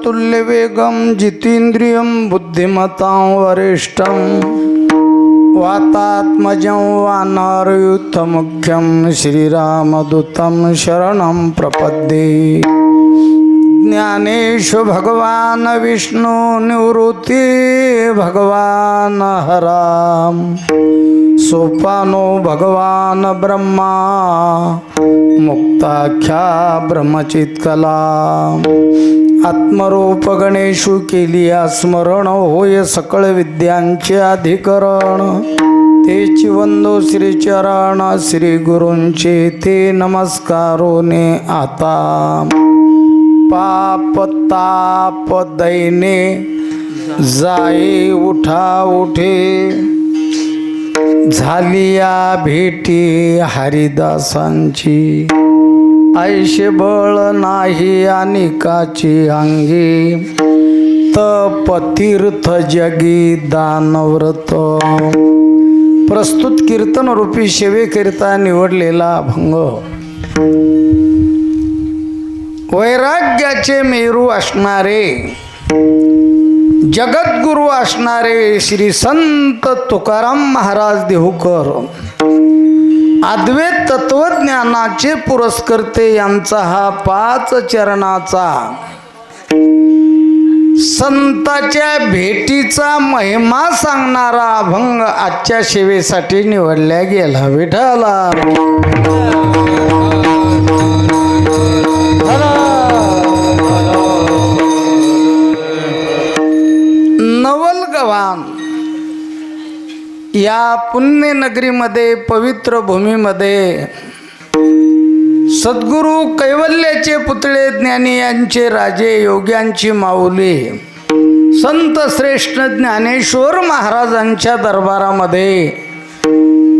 तुल्यवेगं जितेन्द्रियं बुद्धिमतां वरिष्ठं वातात्मजं वानरयूथमुख्यं श्रीरामदूतं शरणं प्रपद्ये। ज्ञानेषु भगवान् विष्णु निवृत्ति भगवान् हराम सोपानो भगवान् ब्रह्मा मुक्ताख्या ब्रह्मचित्कला। आत्मरूप गणेशु केली स्मरण होय सकळ विद्यांचे अधिकरण। तेची वंदो श्रीचरण श्री गुरूंचे ते नमस्कारोने आता। पाप ताप दैने जाई उठा उठे झालिया भेटी हरिदासांची। ऐशे बळ नाही अनिकाची अंगी तप तीर्थ जगी दानव्रत। प्रस्तुत कीर्तन रूपी सेवेकरिता निवडलेला अभंग वैराग्याचे मेरू असणारे जगद्गुरु असणारे श्री संत तुकाराम महाराज देहूकर अद्वैत तत्वज्ञानाचे पुरस्कर्ते यांचा हा 5 चरणाचा संताच्या भेटीचा महिमा सांगणारा अभंग आजच्या सेवेसाठी निवडला गेला। विठ्ठला नवलगव्हाण या पुण्यनगरीमध्ये पवित्र भूमीमध्ये सद्गुरु कैवल्याचे पुतळे ज्ञानी यांचे राजे योग्यांची माऊली संत श्रेष्ठ ज्ञानेश्वर महाराजांच्या दरबारामध्ये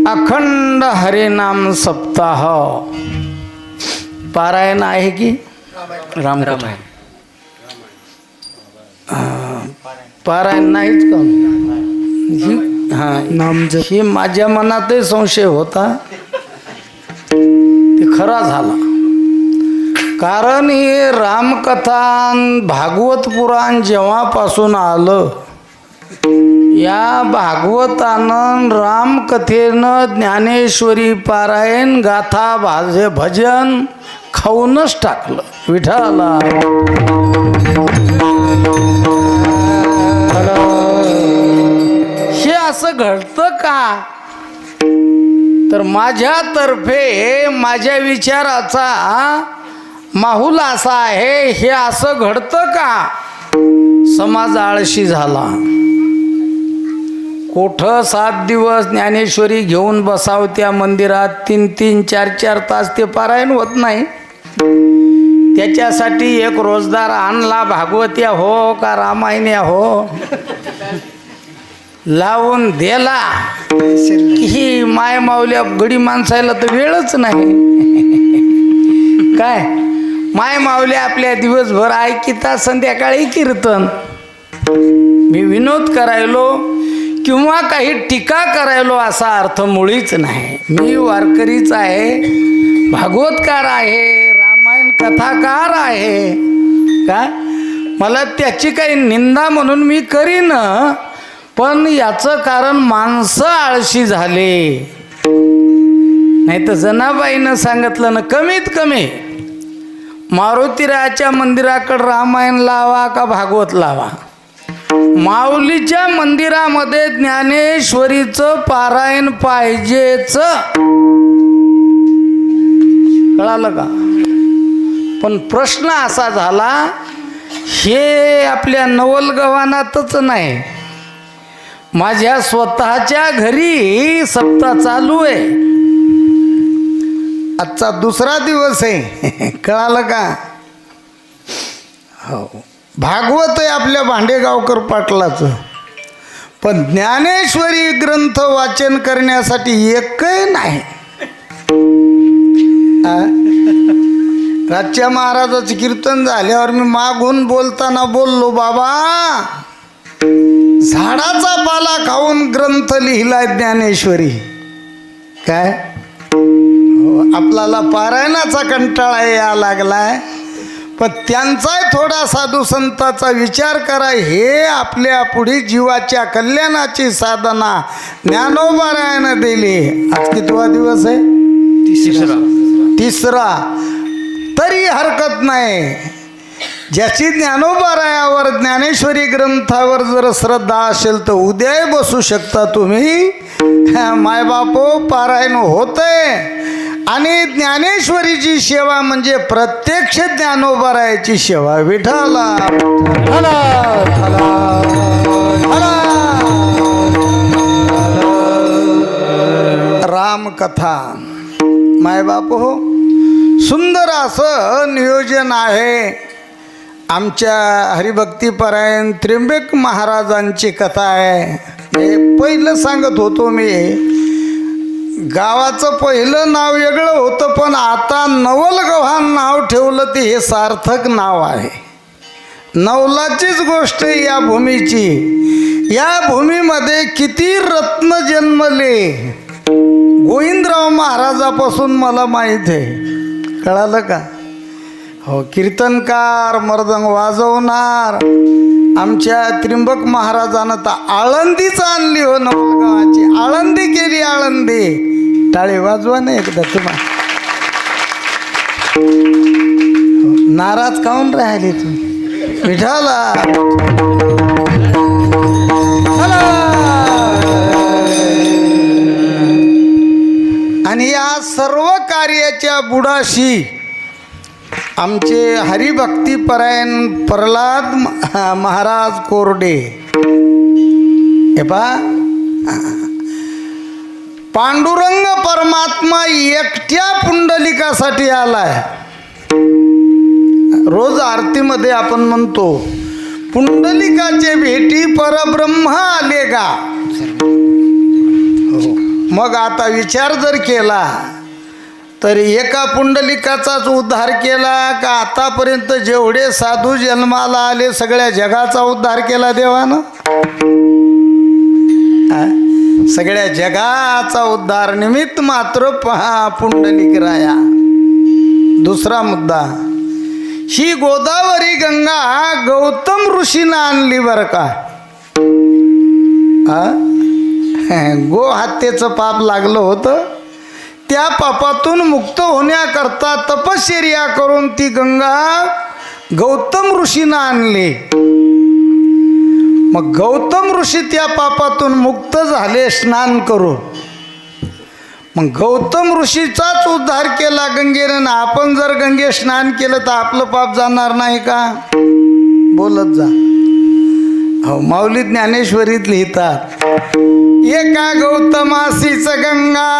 अखंड हरिनाम सप्ताह पारायण आहे की रामराम आहे। पारायण नाहीच का ही माझ्या मनातही संशय होता ते खरा झाला। कारण ही रामकथा भागवत पुराण जेव्हापासून आलं या भागवतानं रामकथेनं ज्ञानेश्वरी पारायण गाथा भजन खाऊनच टाकलं। विठ्ठला हे असं घडतं का तर माझ्यातर्फे माझ्या विचाराचा माहुल असा आहे। हे असं घडतं का समाज आळशी झाला। कोठं 7 दिवस ज्ञानेश्वरी घेऊन बसाव त्या मंदिरात 3-3 4-4 तास ते पारायण होत नाही। त्याच्यासाठी एक रोजदार आणला भागवत्या हो का रामायण्या हो लावून दिला ही माय माऊल्या गडी माणसायला तर वेळच नाही। काय माय माऊल्या आपल्या दिवसभर ऐकिता संध्याकाळी कीर्तन। मी विनोद करायलो किंवा काही टीका करायलो असा अर्थ मुळीच नाही। मी वारकरीच आहे, भागवतकार आहे, रामायण कथाकार आहे। का मला त्याची काही निंदा म्हणून मी करीन, पण याचं कारण माणसं आळशी झाले। नाही तर जनाबाईनं सांगितलं ना कमीत कमी मारुतीरायाच्या मंदिराकडे रामायण लावा का भागवत लावा. माऊलीच्या मंदिरामध्ये ज्ञानेश्वरीचं पारायण पाहिजेच, कळालं का. पण प्रश्न असा झाला, हे आपल्या नवलगव्हाणातच नाही, माझ्या स्वतःच्या घरी सप्ताह चालू आहे. आजचा दुसरा दिवस आहे, कळालं का. हो, भागवत आहे आपल्या भांडेगावकर पाटलाचं, पण ज्ञानेश्वरी ग्रंथ वाचन करण्यासाठी एकही नाही. राजच्या महाराजाचं कीर्तन झाल्यावर मी मागून बोलताना बोललो, बाबा झाडाचा पाला खाऊन ग्रंथ लिहिलाय ज्ञानेश्वरी. काय आपल्याला पारायणाचा कंटाळा या लागलाय, पण त्यांचाही थोडा साधू संतांचा विचार करा. हे आपल्या पुढे जीवाच्या कल्याणाची साधना ज्ञानोबारायानं दिली. आज कितवा दिवस आहे? तिसरा. तरी हरकत नाही. ज्याची ज्ञानोबारायावर ज्ञानेश्वरी ग्रंथावर जर श्रद्धा असेल तर उद्याही बसू शकता तुम्ही. मायबापो पारायण होतंय. आणि ज्ञानेश्वरीची सेवा म्हणजे प्रत्यक्ष ज्ञानोबारायाची सेवा. विठाला रामकथा. मायबाप हो, सुंदर असं नियोजन आहे. आमच्या हरिभक्तीपरायण त्र्यंबक महाराजांची कथा आहे. हे पहिलं सांगत होतो मी, गावाचं पहिलं नाव वेगळं होतं, पण आता नवलगव्हाण नाव ठेवलं ते हे सार्थक नाव आहे. नवलाचीच गोष्ट या भूमीची. या भूमीमध्ये किती रत्न जन्मले गोविंदराव महाराजापासून मला माहीत आहे. कळालं का. हो, कीर्तनकार, मर्दंग वाजवणार आमच्या त्र्यंबक महाराजानं तर आळंदीच आणली हो. नवलगावाची आळंदी केली. आळंदी टाळे वाजवा नाही एकदा तुम्हाला. नाराज काऊन राहिले तुम्ही? विठाला आणि या सर्व कार्याच्या बुडाशी आमचे हरिभक्तीपरायण प्रल्हाद महाराज कोरडे हे पा. पांडुरंग परमात्मा एकट्या पुंडलिकासाठी आलाय. रोज आरतीमध्ये आपण म्हणतो, पुंडलिकाचे भेटी परब्रह्म आले का. मग आता विचार जर केला तर एका पुंडलिकाचाच उद्धार केला का आतापर्यंत जेवढे साधू जन्माला आले सगळ्या जगाचा उद्धार केला देवानं. सगळ्या जगाचा उद्धार निमित्त मात्र पहा पुंडलिक राया. दुसरा मुद्दा, ही गोदावरी गंगा गौतम ऋषीनं आणली बरं का. गो हत्येचं पाप लागलं होतं, त्या पापातून मुक्त होण्याकरता तपश्चर्या करून ती गंगा गौतम ऋषीनं आणली. मग गौतम ऋषी त्या पापातून मुक्त झाले स्नान करून. मग गौतम ऋषीचाच उद्धार केला गंगेनं. आपण जर गंगे स्नान केलं तर आपलं पाप जाणार नाही का. बोलत जा. हो, माऊली ज्ञानेश्वरीत लिहितात, एका गौतमासीच गंगा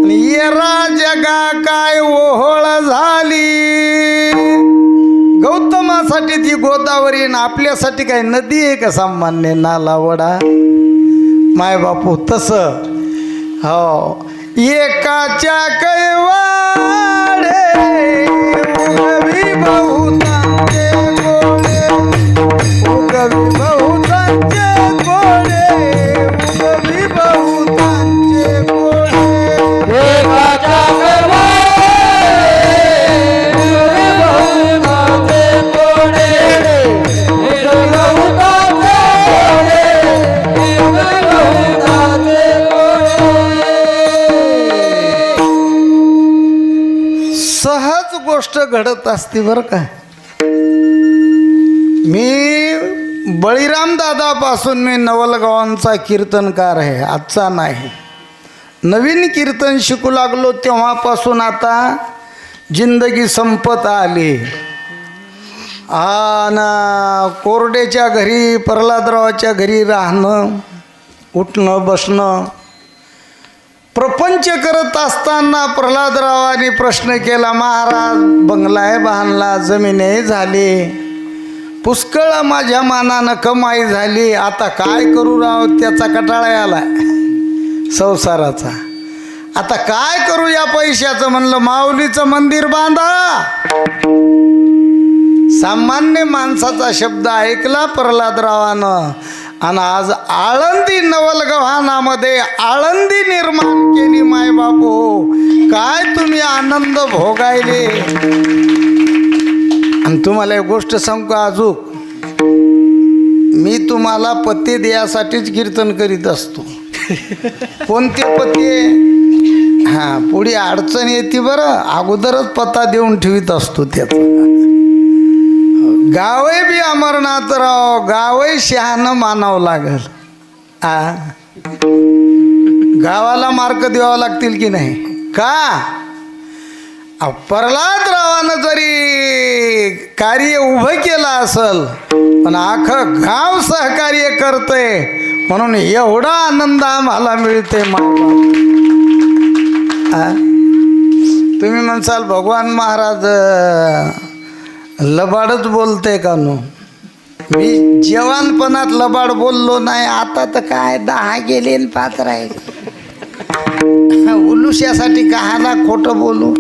येरा जगा काय ओहोळ झाली. गौतमासाठी ती गोदावरी आणि आपल्यासाठी काय नदी आहे का सामान्य नाला वडा. माय बापू तसं. हो, एकाच्या कैवाडे उगवी बहुतांचे गोळे, उगवी बहुतांचे गोळे, उगवी बहुतांचे गोळे. एकाच्या असते बरं का. मी बळीराम दादापासून मी नवलगावांचा कीर्तनकार आहे, आजचा नाही. नवीन कीर्तन शिकू लागलो तेव्हापासून आता जिंदगी संपत आली. ना कोरडेच्या घरी प्रल्हादरावाच्या घरी राहणं, उठणं बसणं. प्रपंच करत असताना प्रल्हादरावाने प्रश्न केला, महाराज बंगलाय बांधला, जमिनी झाली, पुष्कळ माझ्या मानानं कमाई झाली, आता काय करू राव. त्याचा कटाळा आलाय संसाराचा. आता काय करू या पैशाचं. म्हणलं माऊलीचं मंदिर बांधा. सामान्य माणसाचा शब्द ऐकला प्रल्हादरावानं आणि आज आळंदी नवलगव्हाणामध्ये आळंदी निर्माण केली. मायबापू काय तुम्ही आनंद भोगायले. आणि तुम्हाला एक गोष्ट सांगू का, अजून मी तुम्हाला पत्ते द्यासाठीच कीर्तन करीत असतो. कोणते पत्ते? हां, पुढे अडचण येते बरं, अगोदरच पत्ता देऊन ठेवीत असतो. त्याचा गावही बी अमरनाथराव, गावही शहाणं मानावं लागल. गावाला मार्क द्यावा लागतील की नाही का. प्रल्हादरावानं जरी कार्य उभं केलं असल पण अख्खं गाव सहकार्य करतंय म्हणून एवढा आनंद आम्हाला मिळते. तुम्ही म्हणसाल भगवान महाराज लबाडच बोलते का नो. मी जवानपणात लबाड बोललो नाही. आता तर काय 10 गेले आणि 5 राहिले. उलुश्यासाठी कहाला खोटं बोलू.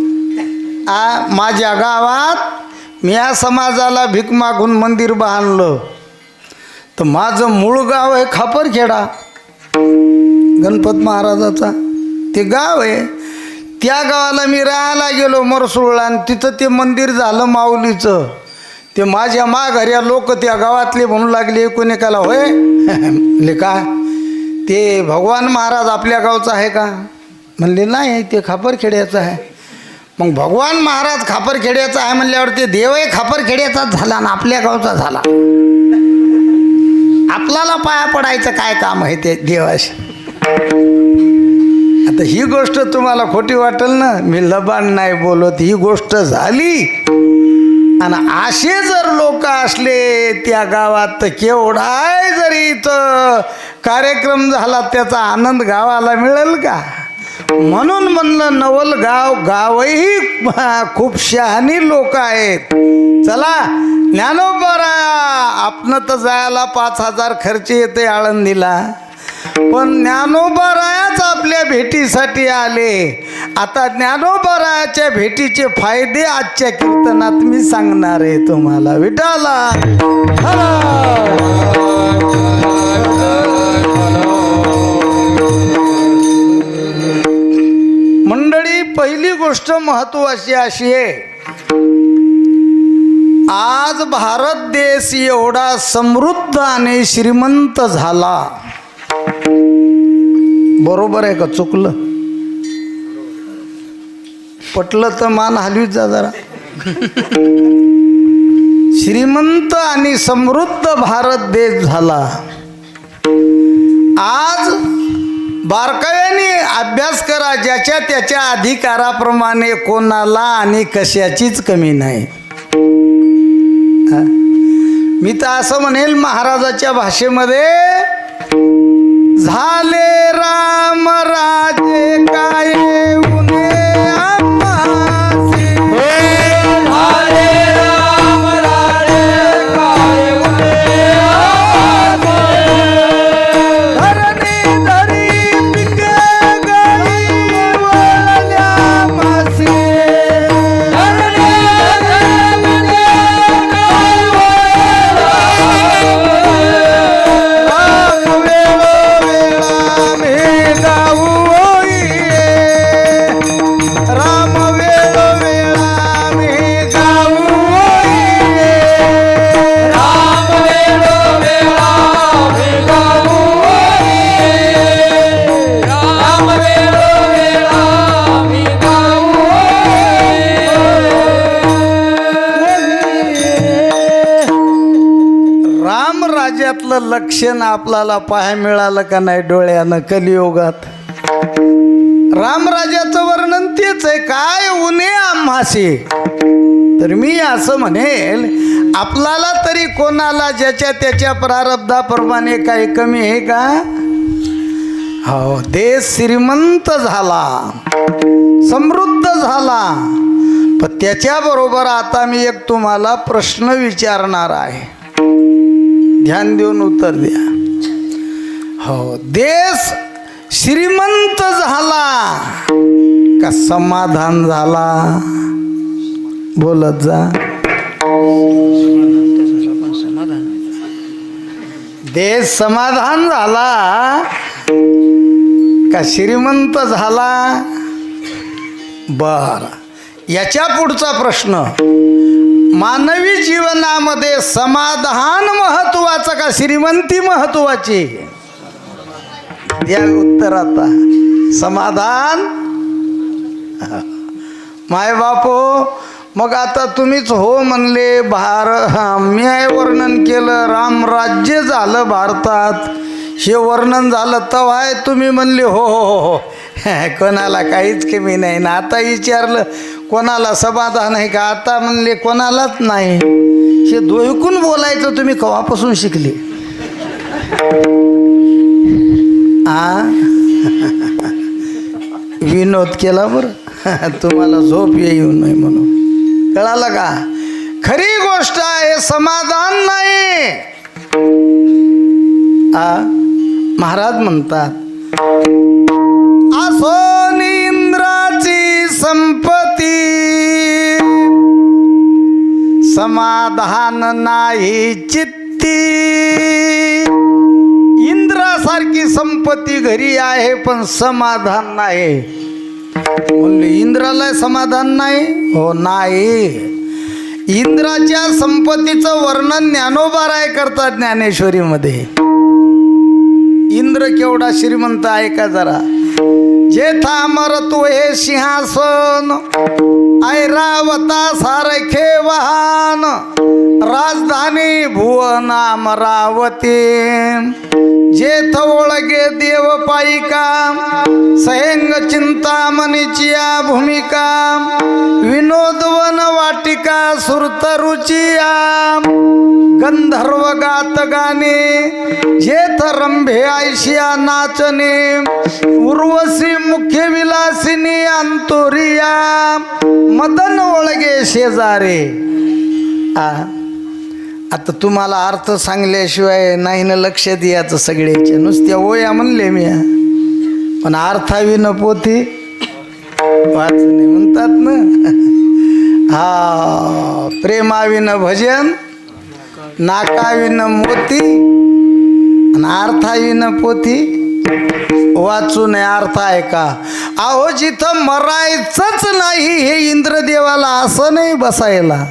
माझ्या गावात मी या समाजाला भीक मागून मंदिर बांधलं तर माझं मूळ गाव आहे खापरखेडा, गणपत महाराजाचा ते गाव आहे. त्या गावाला मी राहायला गेलो मरसूळला आणि तिथं ते मंदिर झालं माऊलीचं. ते माझ्या माघाऱ्या लोक त्या गावातले म्हणू लागले, कोणी काला होय म्हणले का ते भगवान महाराज आपल्या गावचा आहे का. म्हणले नाही, ते खापरखेड्याचं आहे. मग भगवान महाराज खापरखेड्याचा आहे म्हणल्यावर ते देवही खापरखेड्याचाच झाला ना आपल्या गावचा झाला. आपल्याला पाया पडायचं काय काम आहे ते देवाशी. आता ही गोष्ट तुम्हाला खोटी वाटेल ना, मी लबाड नाही बोलत, ही गोष्ट झाली. आणि असे जर लोक असले त्या गावात तर केवढाय जरी इथं कार्यक्रम झाला त्याचा आनंद गावाला मिळेल का. म्हणून म्हणलं नवलगाव गावही खूप शहाणी लोक आहेत. चला ज्ञानोबा आपण तर जायला 5,000 खर्च येते आळंदीला, पण ज्ञानोबारायाच आपल्या भेटीसाठी आले. आता ज्ञानोबारायाच्या भेटीचे फायदे आजच्या कीर्तनात मी सांगणार आहे तुम्हाला. विठाला मंडळी, पहिली गोष्ट महत्वाची अशी आहे, आज भारत देश एवढा समृद्ध आणि श्रीमंत झाला. बरोबर आहे का चुकलं? पटलं तर मान हलवीत जा जरा. श्रीमंत आणि समृद्ध भारत देश झाला. आज बारकाव्याने अभ्यास करा, ज्याच्या त्याच्या अधिकाराप्रमाणे कोणाला आणि कशाचीच कमी नाही. मी तर असं म्हणेल महाराजाच्या भाषेमध्ये, झाले राम राजे काय उने आम्हासी, झाले राम राजे काय उने आम्हासी, धरणी धरी पिके गई वळल्या मासी, धरणी धरी पिके गई वळल्या मासी, चांगलं लक्षण आपल्याला पाहायला मिळालं का नाही डोळ्यानं कलियुगात? रामराजाचं वर्णन तेच आहे, काय उणे आम्हासी. तर मी असं म्हणेल, आपल्याला तरी कोणाला ज्याच्या त्याच्या प्रारब्धाप्रमाणे काही कमी आहे का? हो, देश श्रीमंत झाला, समृद्ध झाला, पण त्याच्याबरोबर आता मी एक तुम्हाला प्रश्न विचारणार आहे, ध्यान देऊन उत्तर द्या. हो, देश श्रीमंत झाला का समाधान झाला? बोलत जा. देश समाधान झाला का श्रीमंत झाला? बर, याच्या पुढचा प्रश्न, मानवी जीवनामध्ये समाधान महत्वाचं का श्रीमंती महत्वाची? द्या उत्तर आता. समाधान. माय बापो, मग आता तुम्हीच हो म्हणले, मी वर्णन केलं, रामराज्य झालं भारतात, हे वर्णन झालं, तेव्हा तुम्ही म्हणले हो हो हो हो, कोणाला काहीच कमी नाही ना. आता विचारलं कोणाला समाधान आहे का, आता म्हणले कोणालाच नाही. हे दोयकून बोलायचं तुम्ही केव्हापासून शिकले? विनोद केला बरं, तुम्हाला झोप येऊ नये म्हणून. कळालं का? खरी गोष्ट आहे, समाधान नाही. महाराज म्हणतात, आसोनी इंद्राची संपत्ती, समाधान नाही चित्ती. इंद्रासारखी संपत्ती घरी आहे पण समाधान नाही. म्हणले इंद्राला समाधान नाही? हो नाही. इंद्राच्या संपत्तीचं वर्णन ज्ञानोबा करतात ज्ञानेश्वरीमध्ये. इंद्र केवढा श्रीमंत आहे का जरा. जेथा मरतो हे सिंहासन, ऐरावता सारखे वाहन, राजधानी भुवन अमरावती. जेथ ओळगे देव पाईका, सहेंग चिंतामणीची भूमिका. विनोदवन वाटिका सुरतरुचिया, गंधर्व गात गाणे. जेथ रंभे आयशिया नाचणे, उर्वशी मुख्य विलासिनी अंतोरिया. मदन ओळगे शेजारे. आता तुम्हाला अर्थ सांगल्याशिवाय नाही ना लक्ष द्यायचं सगळ्याच्या. नुसत्या ओया म्हणले मी, पण अर्थाविन पोथी वाचणे म्हणतात ना. हा, प्रेमाविन भजन, नाकाविन मोती, आणि अर्थाविन पोथी वाचू नये. अर्थ आहे का? अहो, जिथं मरायचंच नाही हे इंद्रदेवाला असं नाही बसायला,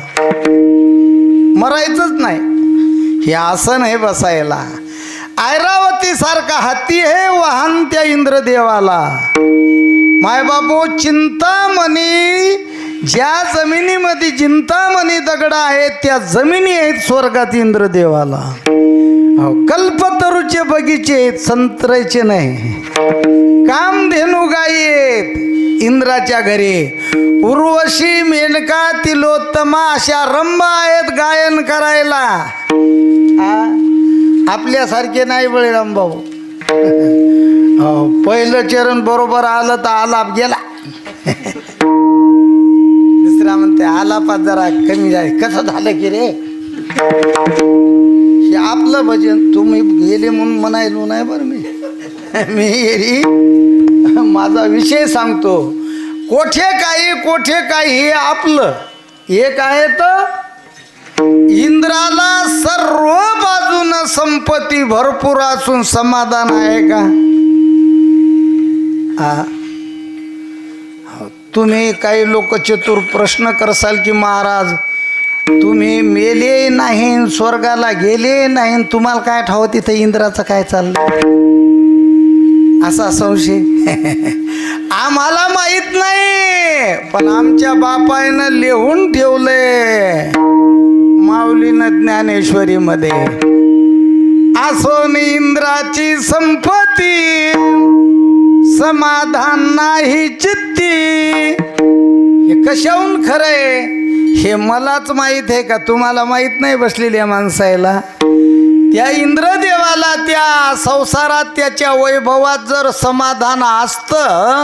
मरायचंच नाही हे असं नाही बसायला. ऐरावती सारखा हत्ती हे वाहन त्या इंद्रदेवाला. मायबापू, चिंतामणी, ज्या जमिनीमध्ये चिंतामणी दगड आहेत त्या जमिनी आहेत स्वर्गात इंद्रदेवाला. कल्पतरूचे बगीचे आहेत, संत्र्याचे नाही. कामधेनू गायी आहेत इंद्राच्या घरी. उर्वशी, मेनका, तिलोत्तमा अशा रंभा आहेत गायन करायला. आपल्यासारखे नाही बळीराम भाऊ. पहिलं चरण बरोबर आलं तर आलाप गेला. दुसरा म्हणते आलापात जरा कमी जाय. कसं झालं की रे, हे आपलं भजन तुम्ही गेले म्हणून म्हणायलो नाही बरं. मी येरी माझा विषय सांगतो. कोठे काही हे आपलं एक आहे. तर इंद्राला सर्व बाजूनं संपत्ती भरपूर असून समाधान आहे का? तुम्ही काही लोक चतुर प्रश्न करसाल की महाराज तुम्ही मेले नाही, स्वर्गाला गेले नाही, तुम्हाला काय ठाव तिथे इंद्राचं काय चाललं असा संशय. आम्हाला माहित नाही, पण आमच्या बापायनं लिहून ठेवलंय माऊलीनं ज्ञानेश्वरीमध्ये. असून इंद्राची संपत्ती, समाधान नाही चित्ती. हे कशाहून खरंय हे मलाच माहित आहे का तुम्हाला माहित नाही बसलेल्या माणसाला? त्या इंद्रदेवाला त्या संसारात त्याच्या वैभवात जर समाधान असतं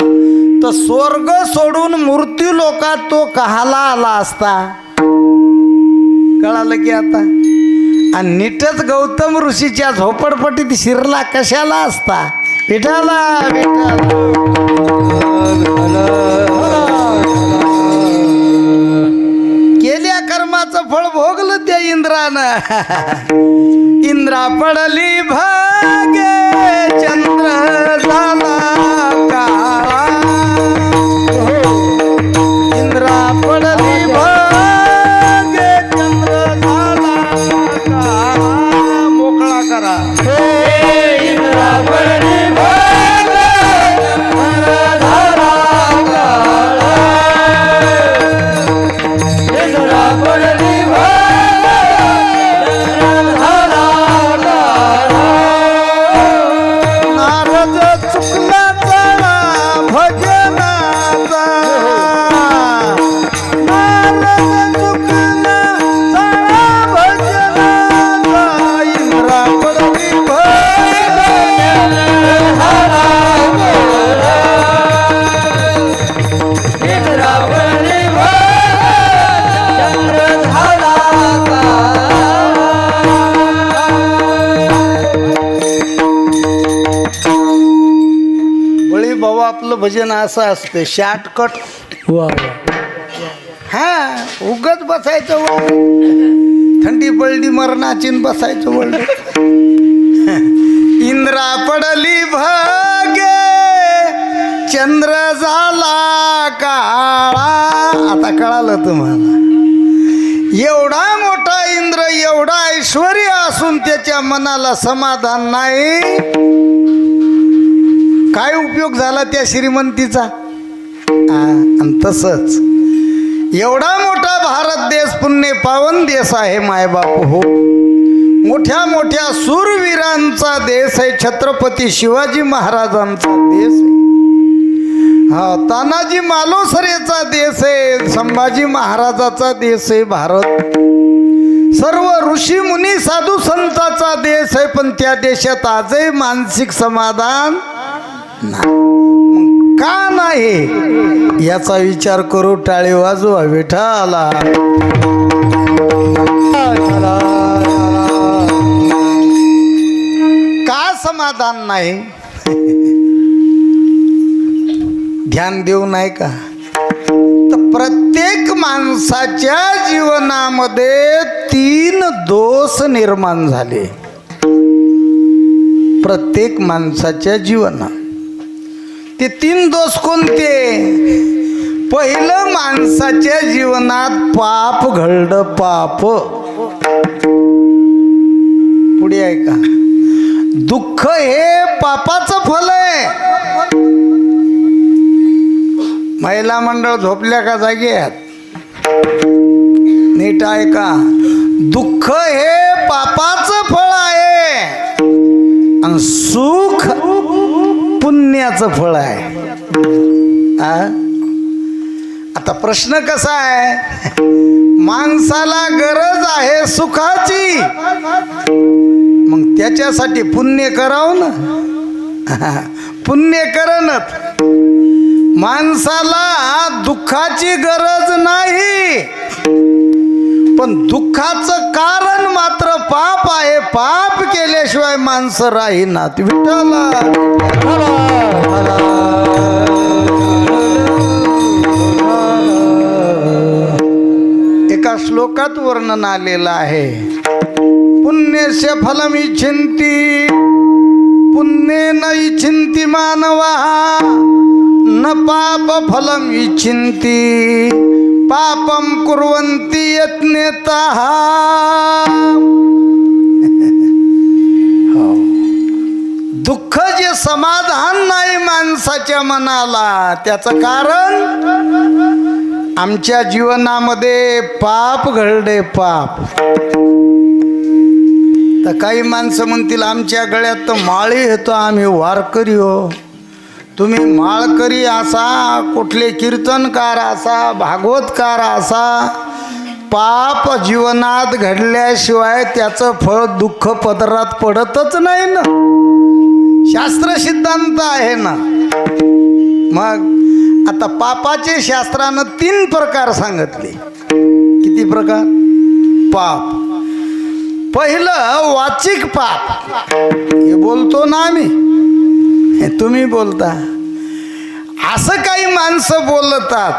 तर स्वर्ग सोडून मृत्यू लोकात तो कहाला आला असता. कळालं की आता? आणि नीटच गौतम ऋषीच्या झोपडपट्टीत शिरला कशाला असता? विठाला केल्या कर्माचं फळ भोगलं त्या इंद्रानं. इंद्रा पडली भागे चंद्र झाला काळा. इंद्रा पडली भागे चंद्र झाला काळा. मोकळा करा. इंद्रा पडली भागे चंद्र झाला काळा. इंद्रा पडली आपलं भजन असं असतं शॉर्टकट. हा उगच बसायचं वळ, थंडी पडली मरणाची बसायचं वळ. इंद्रा पडली भागे चंद्र झाला काळा. आता कळालं तुम्हाला? एवढा मोठा इंद्र एवढा ऐश्वर्य असून त्याच्या मनाला समाधान नाही. काय उपयोग झाला त्या श्रीमंतीचा? आणि तसंच एवढा मोठा भारत देश पुण्य पावन देश आहे मायबाप हो. मोठ्या मोठ्या सूरवीरांचा देश आहे. छत्रपती शिवाजी महाराजांचा देश आहे. हा तानाजी मालुसरेचा देश आहे. संभाजी महाराजाचा देश आहे भारत. सर्व ऋषी मुनी साधू संतांचा देश आहे. पण त्या देशात आजही मानसिक समाधान का नाही याचा विचार करू. टाळी वाजवा विठाला. का समाधान नाही? ध्यान देऊ नाही का? तर प्रत्येक माणसाच्या जीवनामध्ये 3 दोष निर्माण झाले. प्रत्येक माणसाच्या जीवनात ते 3 दोष कोणते? पहिलं, माणसाच्या जीवनात पाप घडलं. पाप पुढे आहे का? दुःख हे पापाचं फल आहे. महिला मंडळ झोपल्या का जागेत? नीट आहे का? दुःख हे पापाचं फळ आहे आणि सुख पुण्याचं फळ आहे. आता प्रश्न कसा आहे? माणसाला गरज आहे सुखाची, मग त्याच्यासाठी पुण्य करावं ना. पुण्य करणत. माणसाला दुःखाची गरज नाही, पण दुःखाचं कारण मात्र पाप आहे. पाप केल्याशिवाय माणसं राहीनात. विठ्ठला एका श्लोकात वर्णन आलेलं आहे. पुण्यस्य फलम इच्छन्ति पुण्येन इच्छन्ति मानवा न पाप फलम इच्छन्ति पापम कुर्वन्ति यत्नेतः. दुःख जे समाधान नाही माणसाच्या मनाला, त्याचं कारण आमच्या जीवनामध्ये पाप घडले. पाप तर काही माणसं म्हणतील आमच्या गळ्यात तर माळी येतो, आम्ही वारकरी हो. तुम्ही माळकरी असा, कुठले कीर्तनकार असा, भागवतकार असा, पाप जीवनात घडल्याशिवाय त्याचं फळ दुःख पदरात पडतच नाही ना. शास्त्र सिद्धांत आहे ना. मग आता पापाचे शास्त्रानं 3 प्रकार सांगितले. किती प्रकार? पाप. पहिलं वाचिक पाप, हे बोलतो ना आम्ही, हे तुम्ही बोलता. असं काही माणसं बोलतात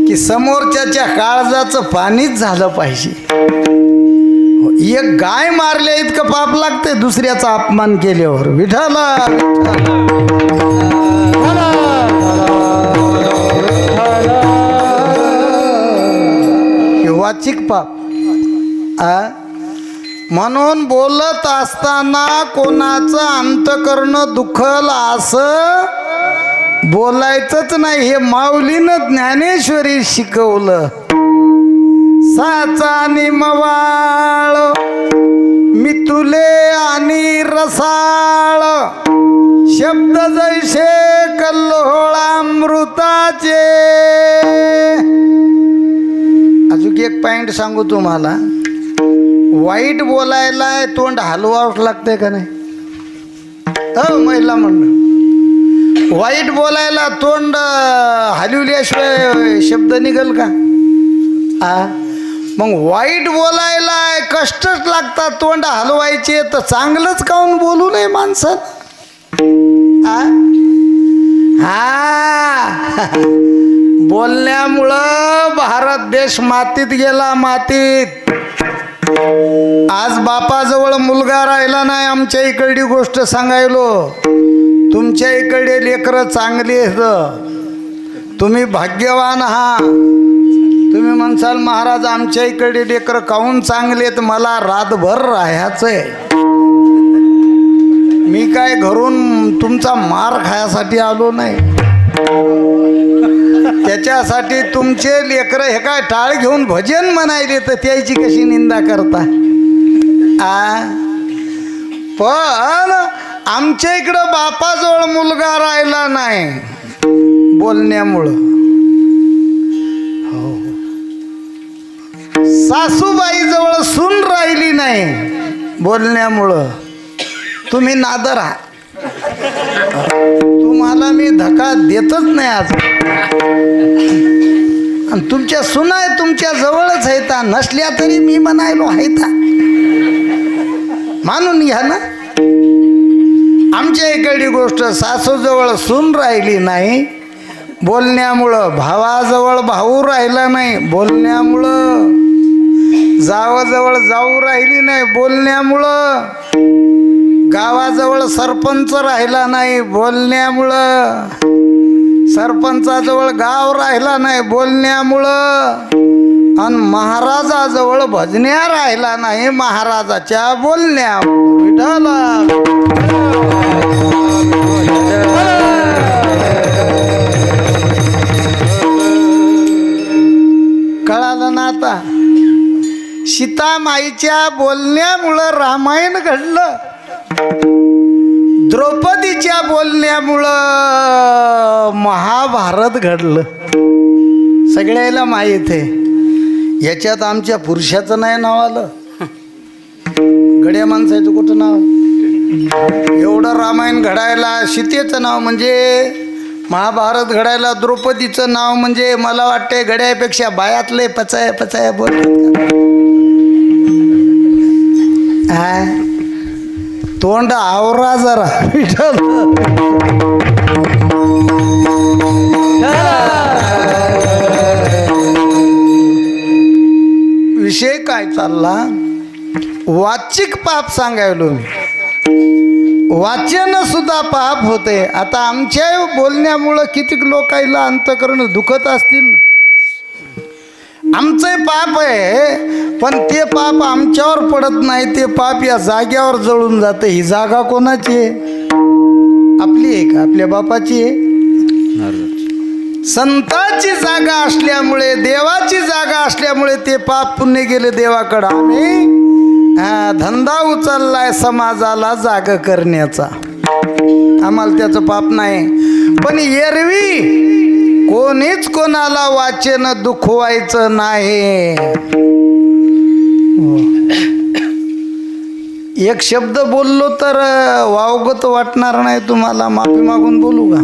की समोरच्याच्या काळजाचं पाणीच झालं पाहिजे. एक गाय मारल्या इतकं पाप लागते दुसऱ्याचा अपमान केल्यावर. विठाला वाचिक पाप. म्हणून बोलत असताना कोणाचं अंतकरण दुखल असं बोलायचंच नाही. हे माऊलीनं ज्ञानेश्वरी शिकवलं. साचा निमवाळ मी तुले आणि रसाळ, शब्द जैसे कल्लोळामृताचे. अजून एक पॉइंट सांगू तुम्हाला. वाईट बोलायला तोंड हलवावंच लागतंय का नाही? महिला म्हणणं, वाईट बोलायला तोंड हलवल्याशिवाय शब्द निघल का? मग वाईट बोलायला कष्टच लागतात तोंड हलवायचे, तर चांगलंच काऊन बोलू नये माणसात? बोलण्यामुळं भारत देश मातीत गेला, मातीत. आज बापाजवळ मुलगा राहिला नाही. आमच्या इकडली गोष्ट सांगायलो. तुमच्या इकडे लेकरं चांगली आहेत, तुम्ही भाग्यवान आहात. तुम्ही म्हणसाल महाराज आमच्या इकडे लेकरं काहून चांगले आहेत, मला रातभर राहायचंय. मी काय घरून तुमचा मार खायासाठी आलो नाही. त्याच्यासाठी तुमचे लेकरं हे काय टाळ घेऊन भजन म्हणायले, तर त्याची कशी निंदा करता? पण आमच्या इकडं बापाजवळ मुलगा राहिला नाही बोलण्यामुळं. हो. सासूबाईजवळ सून राहिली नाही बोलण्यामुळं. तुम्ही नादर आहात. तुम्हाला मी धक्का देतच नाही आज. आणि तुमच्या सुना तुमच्या जवळच आहेत, नसल्या तरी मी म्हणायलो आहेत, मानून घ्या ना. आमच्या इकडली गोष्ट, सासूजवळ सून राहिली नाही बोलण्यामुळं, भावाजवळ भाऊ राहिला नाही बोलण्यामुळं, जावाजवळ जाऊ राहिली नाही बोलण्यामुळं, गावाजवळ सरपंच राहिला नाही बोलण्यामुळं, सरपंचाजवळ गाव राहिला नाही बोलण्यामुळं, आणि महाराजाजवळ भजन्या राहिला नाही महाराजाच्या बोलण्यामुळं. विठाला कळालं ना आता? सीतामाईच्या बोलण्यामुळं रामायण घडलं, द्रौपदीच्या बोलण्यामुळं महाभारत घडलं. सगळ्याला माहीत आहे. याच्यात आमच्या पुरुषाचं नाही नाव आलं, गड्या माणसाचं कुठं नाव? एवढं रामायण घडायला सीतेचं नाव म्हणजे, महाभारत घडायला द्रौपदीचं नाव म्हणजे, मला वाटते गड्यापेक्षा बायातले पचाया पचाया बोलतात. तोंड आवरा जरा. विषय काय चालला? वाचिक पाप सांगायलो मी. वाचन सुद्धा पाप होते. आता आमच्या बोलण्यामुळं कितीक लोकांना अंतकरण दुखत असतील ना. आमचं पाप आहे, पण ते पाप आमच्यावर पडत नाही. ते पाप या जाग्यावर जळून जाते. ही जागा कोणाची आहे? आपली आहे का? आपल्या बापाची आहे? संतांची जागा असल्यामुळे, देवाची जागा असल्यामुळे ते पाप पुण्य गेले देवाकडं. आम्ही हा धंदा उचललाय समाजाला जाग करण्याचा, आम्हाला त्याचं पाप नाही. पण एरवी कोणीच कोणाला वाचन दुखवायचं नाही. एक शब्द बोललो तर वावगत वाटणार नाही तुम्हाला, माफी मागून बोलू का?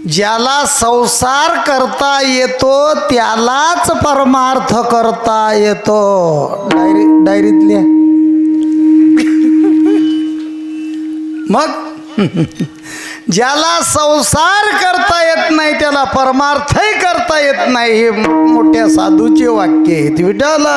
ज्याला संसार करता येतो त्यालाच परमार्थ करता येतो. डायरीतल्या मग ज्याला संसार करता येत नाही त्याला परमार्थही करता येत नाही. हे मोठ्या साधूचे वाक्य आहेत. विठाला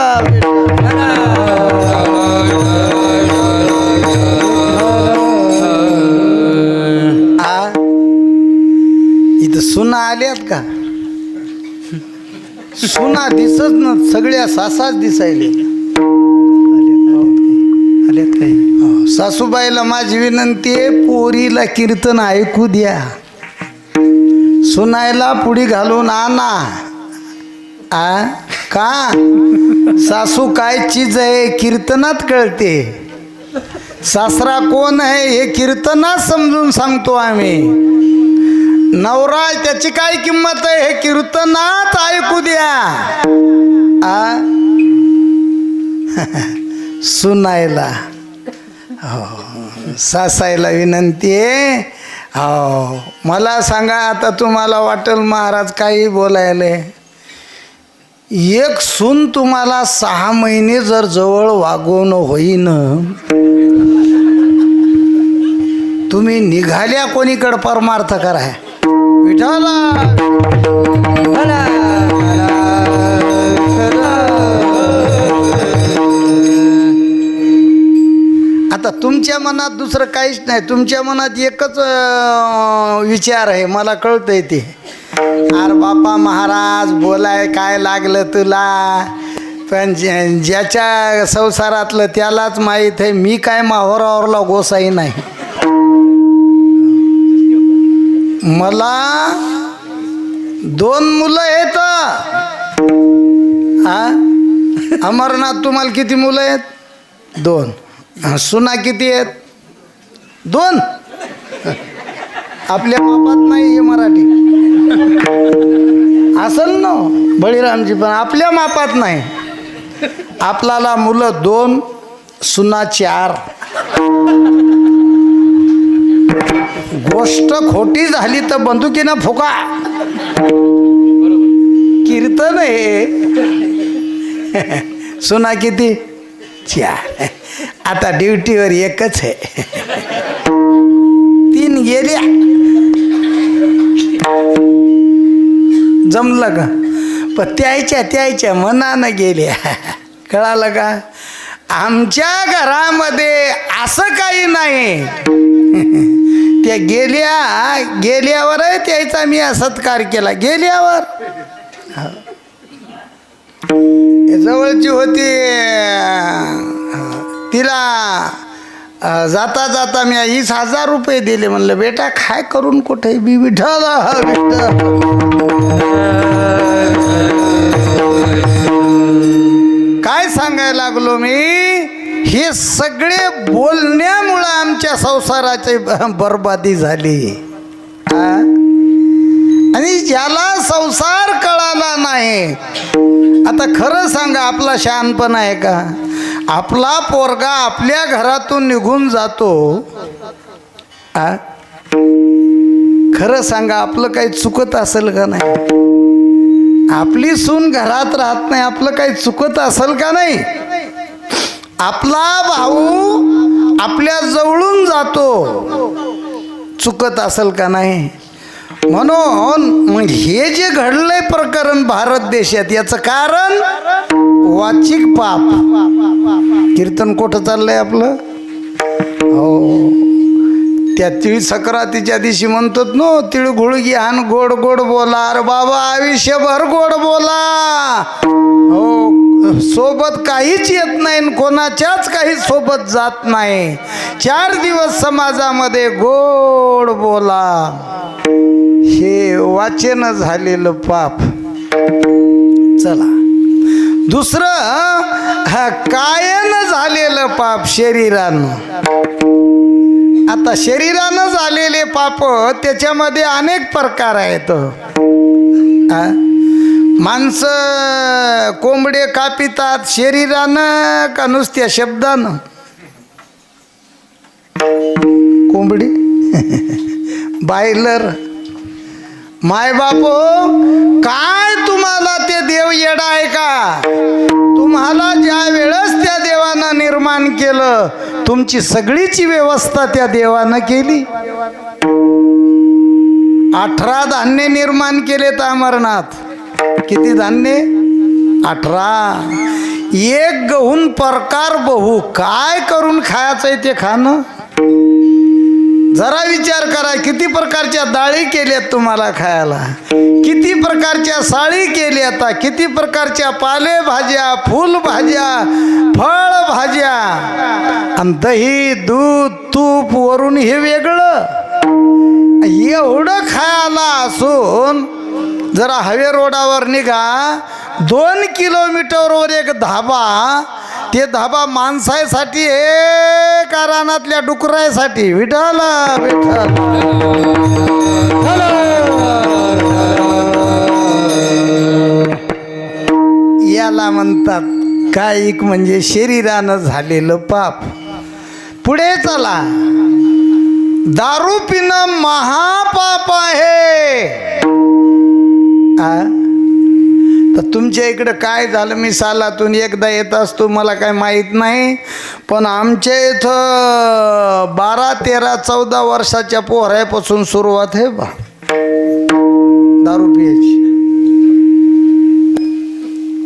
इथं सुना आल्यात का? सुना दिसत ना, सगळ्या सासाच दिसायले. आल्यात काही? सासूबाईला माझी विनंती आहे, पोरीला कीर्तन ऐकू द्या, सुनायला पुढी घालून आणा. का सासू काय चीज आहे कीर्तनात कळते. सासरा कोण आहे हे कीर्तनात समजून सांगतो आम्ही. नवरा त्याची काय किंमत आहे हे कीर्तनात ऐकू द्या. सुनायला सासायला विनंती आहे. हो मला सांगा, आता तुम्हाला वाटेल महाराज काही बोलायले. एक सून तुम्हाला 6 महिने जर जवळ वागवणं होईन, तुम्ही निघाल्या कोणीकडे परमार्थ कराय. विठाला आता तुमच्या मनात दुसरं काहीच नाही. तुमच्या मनात एकच विचार आहे, मला कळतंय ते. अरे बापा महाराज बोलाय काय लागलं तुला, पण ज्याच्या संसारातलं त्यालाच माहीत आहे. मी काय माहोरावरला गोसाई नाही. मला 2 मुलं आहेत. अमरनाथ तुम्हाला किती मुलं आहेत? 2. सुना किती आहेत? 2. आपल्या मापात नाही हे मराठी असल ना बळीरामजी, पण आपल्या मापात नाही. आपल्याला मुलं 2, सुना 4. गोष्ट खोटी झाली तर बंदुकीनं फुका. कीर्तन आहे. सुना किती? 4. आता ड्युटीवर एकच आहे. 3 गेल्या. जमलं का? पण त्याच्या मनानं गेल्या. कळालं का? आमच्या घरामध्ये असं काही नाही. त्या गेल्यावर त्याचा मी सत्कार केला. गेल्यावर जवळची होती, तिला जाता जाता मी 20,000 रुपये दिले. म्हणलं बेटा काय करून कुठे बी विठाला. काय सांगायला लागलो मी, हे सगळे बोलण्यामुळं आमच्या संसाराची बरबादी झाली. आणि ज्याला संसार कळाला नाही, आता खरं सांगा आपला शहाणपणा आहे का? आपला पोरगा आपल्या घरातून निघून जातो, खरं सांगा आपलं काही चुकत असेल का नाही? आपली सून घरात राहत नाही, आपलं काही चुकत असेल का नाही? आपला भाऊ आपल्या जवळून जातो, चुकत असेल का नाही? म्हणून मग हे जे घडलंय प्रकरण भारत देशात, याचं कारण वाचिक पाप. कीर्तन कुठं चाललंय आपलं? हो, त्या तिळ सक्रातीच्या दिवशी म्हणतात नो, तिळगुळ घ्यान गोड गोड बोला. अरे बाबा आयुष्यभर गोड बोला. हो, सोबत काहीच येत नाही, कोणाच्याच काही सोबत जात नाही. 4 दिवस समाजामध्ये गोड बोला. हे वाचन झालेलं पाप. चला दुसरं, कायन झालेलं पाप शरीरानं. आता शरीरानं झालेले पाप त्याच्यामध्ये अनेक प्रकार आहेत. माणसं कोंबडे कापितात शरीरानं का नुसत्या शब्दानं? कोंबडी बायलर. माय बापो, काय तुम्हाला ते देव येडा आहे का? तुम्हाला ज्या वेळेस त्या देवानं निर्माण केलं, तुमची सगळीची व्यवस्था त्या देवानं केली. 18 धान्य निर्माण केलेत अमरनाथ. किती धान्य? 18. एक गहून प्रकार बहु. काय करून खायचंय ते खाणं? जरा विचार करा. किती प्रकारच्या डाळी केल्यात तुम्हाला खायला, किती प्रकारच्या साळी केल्यात, किती प्रकारच्या पालेभाज्या, फुलभाज्या, फळभाज्या, आणि दही, दूध, तूप वरून हे वेगळं. एवढं खायला असून जरा हवे रोडावर निघा, 2 किलोमीटरवर एक धाबा. ते धाबा माणसासाठी हे का रानातल्या डुकरासाठी? विठाल विठाल. याला म्हणतात कायिक, म्हणजे शरीरानं झालेलं पाप. पुढे चला. दारू पिणं महापाप आहे. तर तुमच्या इकडं काय झालं? मी सालातून एकदा येत असतो, मला काय माहीत नाही. पण आमच्या इथं 12, 13, 14 वर्षाच्या पोरापासून सुरुवात आहे बा दारू पियाची.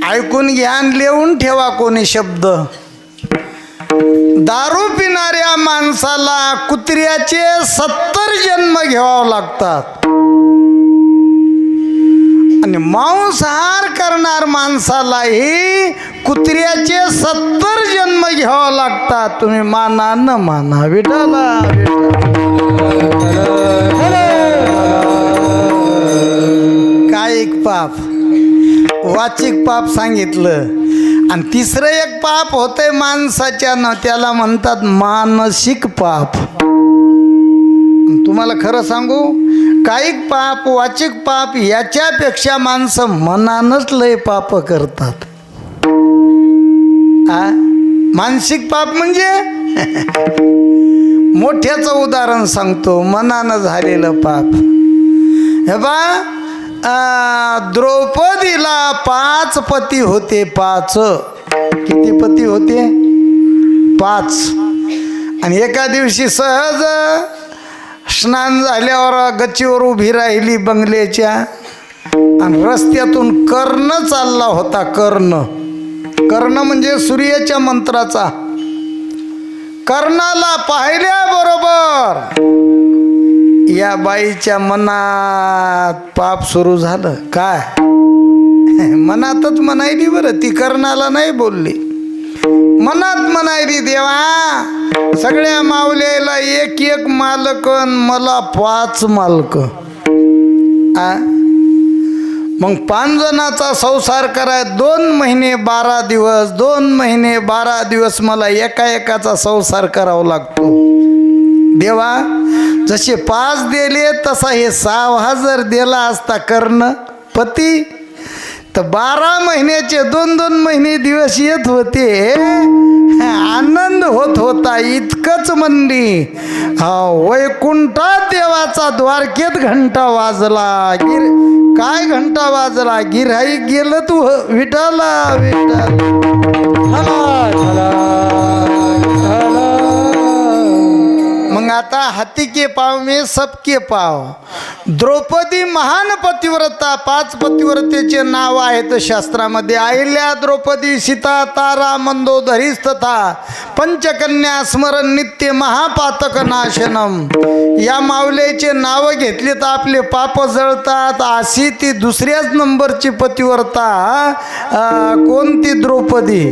ऐकून घ्या आणि लिहून ठेवा कोणी शब्द. दारू पिणाऱ्या माणसाला कुत्र्याचे 70 जन्म घ्यावं लागतात, आणि मांसाहार करणार माणसालाही कुत्र्याचे 70 जन्म घ्यावं लागतात. तुम्ही माना न माना. विठाला कायिक पाप, वाचिक पाप सांगितलं. आणि तिसरं एक पाप होतंय माणसाच्या न, त्याला म्हणतात मानसिक पाप. तुम्हाला खरं सांगू, कायिक पाप, वाचिक पाप याच्यापेक्षा माणसं मनानच लय पाप करतात. मानसिक पाप म्हणजे मोठ्याचं उदाहरण सांगतो. मनानं झालेलं पाप. हे बा, द्रौपदीला 5 पती होते. 5. किती पती होते? 5. आणि एका दिवशी सहज स्नान झाल्यावर गच्चीवर उभी राहिली बंगल्याच्या, आणि रस्त्यातून कर्ण चालला होता. कर्ण, कर्ण म्हणजे सूर्याच्या मंत्राचा. कर्णाला पाहिल्याबरोबर या बाईच्या मनात पाप सुरू झालं. काय? मनातच म्हणायली बरं, ती कर्णाला नाही बोलली. मनात म्हणायली, देवा सगळ्या मावल्याला 1 मालक, मला 5 मालक. मग 5 जणाचा संसार कराय 2 महिने 12 दिवस, 2 महिने 12 दिवस मला एकाचा संसार करावा लागतो. देवा जसे 5 दिले तसा हे 6,000 दिला असता कर्ण पती, तर 12 महिन्याचे 2-2 महिने दिवस येत होते. आनंद होत होता. इतकंच म्हणली, वैकुंठात देवाचा द्वारकेत घंटा वाजला. काय घंटा वाजला? गिऱ्हाईक गेलं तू विठाला विठाल. मग आता हाथी के पाव में सबके पाव. द्रौपदी महान पतिव्रता. 5 पतिव्रतेचे नाव आहेत शास्त्रामध्ये. अहिल्या, द्रौपदी, सीता, तारा, मंदोदरी तथा पंचकन्या स्मरण नित्य महापातक नाशनम. या मावलेचे नाव घेतले तर आपले पाप जळतात. अशी ती 2ऱ्याच नंबरची पतिव्रता कोणती? द्रौपदी.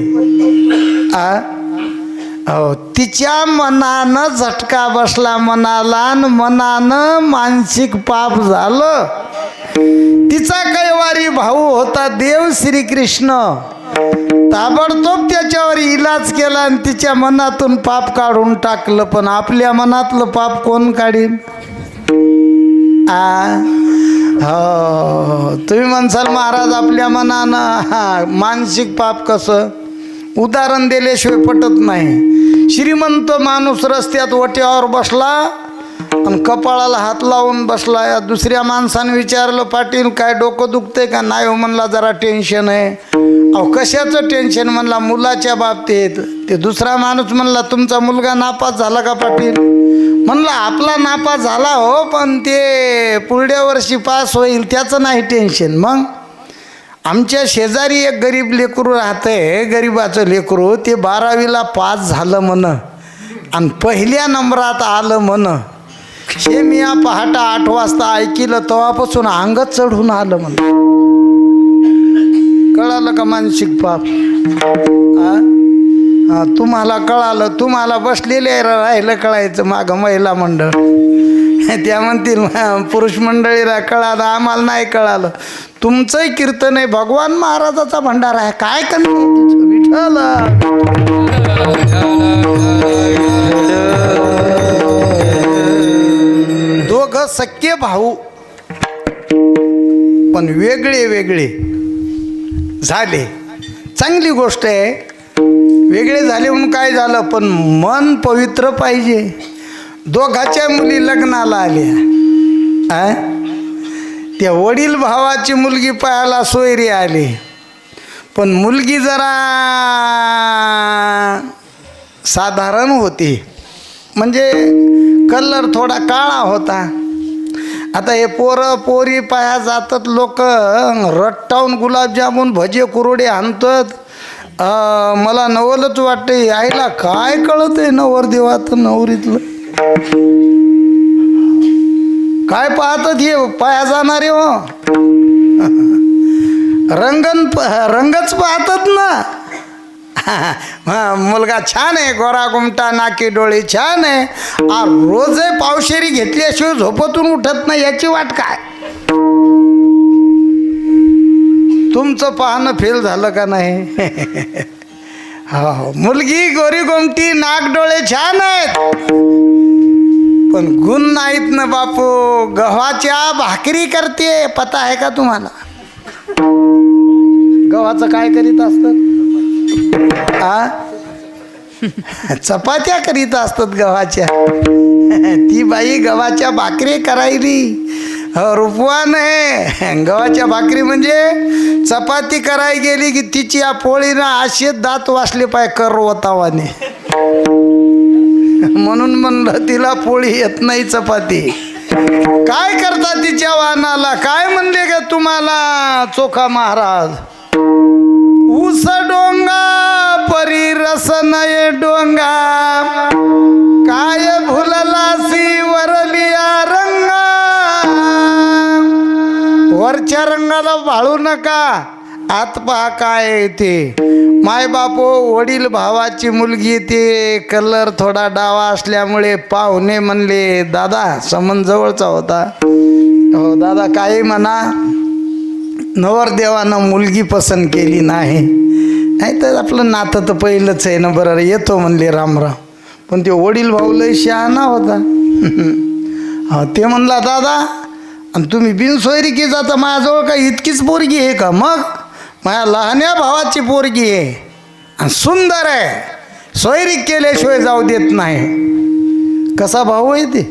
तिच्या मनानं झटका बसला मनाला, मनानं मानसिक पाप झालं. तिचा कैवारी भाऊ होता देव श्रीकृष्ण. ताबडतोब त्याच्यावर इलाज केला आणि तिच्या मनातून पाप काढून टाकलं. पण आपल्या मनातलं पाप कोण काढीन? हो, तुम्ही म्हणसाल महाराज आपल्या मनानं मानसिक पाप कसं? उदाहरण दिल्याशिवाय पटत नाही. श्रीमंत माणूस रस्त्यात ओट्यावर बसला आणि कपाळाला हात लावून बसला. दुसऱ्या माणसाने विचारलं, पाटील काय डोकं दुखतंय का? नाही हो म्हणला, जरा टेन्शन आहे. अहो कशाचं टेन्शन? म्हणला मुलाच्या बाबतीत. ते दुसरा माणूस म्हणला, तुमचा मुलगा नापास झाला का पाटील? म्हणला आपला नापास झाला हो, पण ते पुढल्या वर्षी पास होईल त्याचं नाही टेन्शन. मग आमच्या शेजारी एक गरीब लेकरू राहतंय, गरिबाचं लेकरू. ते 12वीला पास झालं म्हण आणि पहिल्या नंबरात आलं म्हण. हे मी या पहाटा 8 वाजता ऐकिलं, तेव्हापासून अंगच चढून आलं म्हण. कळालं का मानसिक पाप? तुम्हाला कळालं, तुम्हाला बसलेले राहिलं कळायचं. मागं महिला मंडळ त्या म्हणतील पुरुष मंडळीला कळालं, आम्हाला नाही कळालं. तुमचंही कीर्तन आहे, भगवान महाराजाचा भंडारा आहे. काय कमी विठ्ठल. दोघं सख्खे भाऊ पण वेगळे वेगळे झाले. चांगली गोष्ट आहे, वेगळे झाले म्हणून काय झालं, पण मन पवित्र पाहिजे. दोघाच्या मुली लग्नाला आल्या. त्या वडील भावाची मुलगी पाहायला सोयरी आली, पण मुलगी जरा साधारण होती, म्हणजे कलर थोडा काळा होता. आता हे पोरं पोरी पाया जातात लोक, रट्टावून गुलाबजामुन भजे कुरडे आणतात. मला नवलच वाटते, आईला काय कळत आहे नवरदेवात नवरीतलं. काय पाहतात हे पाया जाणारे हो. रंगच पाहतात ना. मुलगा छान आहे, गोरा गुमटा, नाकी डोळे छान आहे. रोज पावशेरी घेतल्याशिवाय झोपतून उठत नाही, याची वाट काय? तुमचं पाहणं फेल झालं का नाही? हो, मुलगी गोरी गोमटी, नाक डोळे छान आहेत, पण गुण नाहीत ना बापू. गव्हाच्या भाकरी करते, पता आहे का तुम्हाला? गव्हाचं काय करीत असतात? चपात्या करीत असतात गव्हाच्या. ती बाई गव्हाच्या भाकरी करायली रूपवान आहे. गव्हाच्या भाकरी म्हणजे चपाती करायला गेली की तिची या पोळीनं असे दात वासले पाय करवतावाने. म्हणून म्हणलं तिला पोळी येत नाही, चपाती. काय करता तिच्या वाहनाला? काय म्हणले ग तुम्हाला चोखा महाराज? ऊस डोंगा परी रस नये डोंगा, काय भुललासी वरलिया रंगा. वरच्या रंगाला वाळू नका, आत पहा काय ते. माय बापो, वडील भावाची मुलगी, ते कलर थोडा डावा असल्यामुळे पाहुणे म्हणले, दादा संबंध जवळचा होता. हो दादा काही म्हणा, नवरदेवानं मुलगी पसंत केली नाही, नाही तर आपलं नातं तर पहिलंच आहे ना. बरं येतो म्हणले रामराम. पण ते वडील भाऊ लय शहाणा होता. हा ते म्हणला, दादा आणि तुम्ही बिनसोयरी की जाता, माझ्याजवळ काय इतकीच पोरगी आहे का? मग माझ्या लहान्या भावाची पोरगी आहे आणि सुंदर आहे, सोयरीक केल्याशिवाय जाऊ देत नाही. कसा भाऊ आहे ते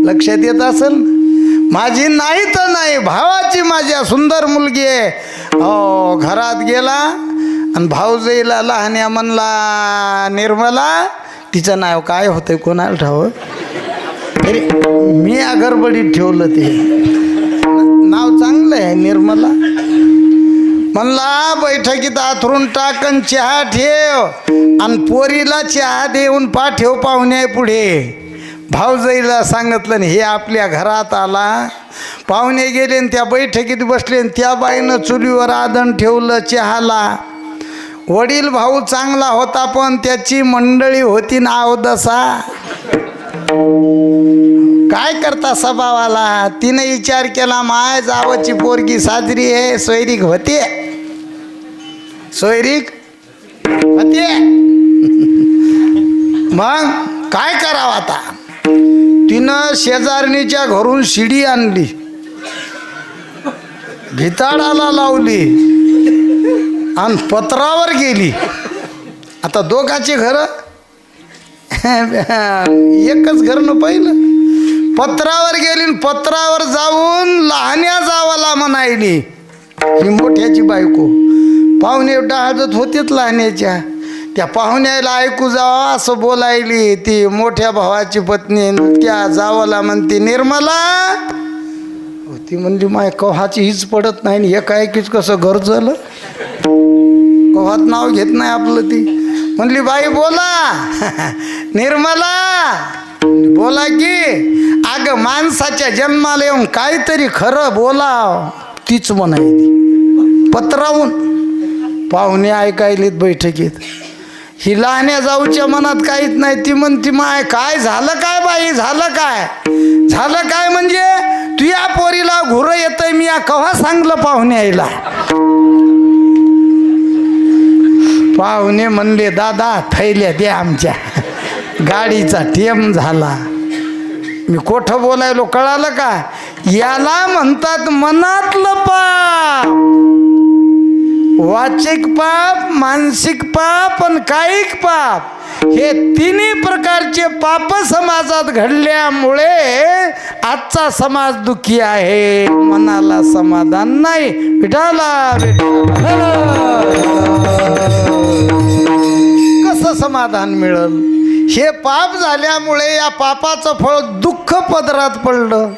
लक्षात येत असेल. माझी नाही तर नाही, भावाची माझ्या सुंदर मुलगी आहे. हो, घरात गेला आणि भाऊजाईला लहान्या म्हणला, निर्मला, तिचं नाव काय होतं कोणाला ठाव, अरे मी गडबडीत ठेवलं ते नाव, चांगलं आहे निर्मला. म्हणला बैठकीत आथरून टाकन चहा ठेव आणि पोरीला चहा देऊन पाठव पाहुण्या पुढे. भाऊजाईला सांगितलं, हे आपल्या घरात आला, पाहुणे गेले आणि त्या बैठकीत बसले, त्या बाईनं चुलीवर आदण ठेवलं चहाला. वडील भाऊ चांगला होता, पण त्याची मंडळी होती ना अवदसा. काय करता स्वभावाला. तिने विचार केला, माय जावची पोरगी साजरी आहे, सोयरीक होते. सोयरीक होते. मग काय करावं आता. तिनं शेजारणीच्या घरून शिडी आणली, भिताडाला लावली आणि पत्रावर गेली. आता दोघाचे घर एकच घर न पहिलं. पत्रावर गेली, पत्रावर जाऊन लहान्या जावाला म्हणायली, ही मोठ्याची बायको. पाहुणे डाळत होतेच लहान्याच्या, त्या पाहुण्याला ऐकू जावा असं बोलायली. ती मोठ्या भावाची पत्नी त्या जावाला म्हणते, निर्मला. ती म्हणली, माय कव्हाची हीच पडत नाही, एकाएकीच कसं घर झालं. कव्हात नाव घेत नाही आपलं. ती म्हणली, बाई बोला. निर्मला बोला की. अगं माणसाच्या जन्माला येऊन काहीतरी खरं बोला. तीच म्हणायली पत्रावून. पाहुणे ऐकायलीत बैठकीत. ही लहान्या जाऊच्या मनात काहीच नाही. ती म्हणती, माय काय झालं काय बाई, झालं काय. झालं काय म्हणजे तू या पोरीला घुरं येतंय, मी या कव्हा सांगलं पाहुणे यायला. पाहुणे म्हणले, दादा थैल्या दे आमच्या, गाडीचा टेम झाला. मी कोठं बोलायलो कळालं का. याला म्हणतात मनातलं पाप. वाचिक पाप, मानसिक पाप आणि कायिक पाप, हे तिन्ही प्रकारचे पाप समाजात घडल्यामुळे आजचा समाज दुःखी आहे. मनाला समाधान नाही. विठाला कसं समाधान मिळेल. हे पाप झाल्यामुळे या पापाचं फळ दुःख पदरात पडलं.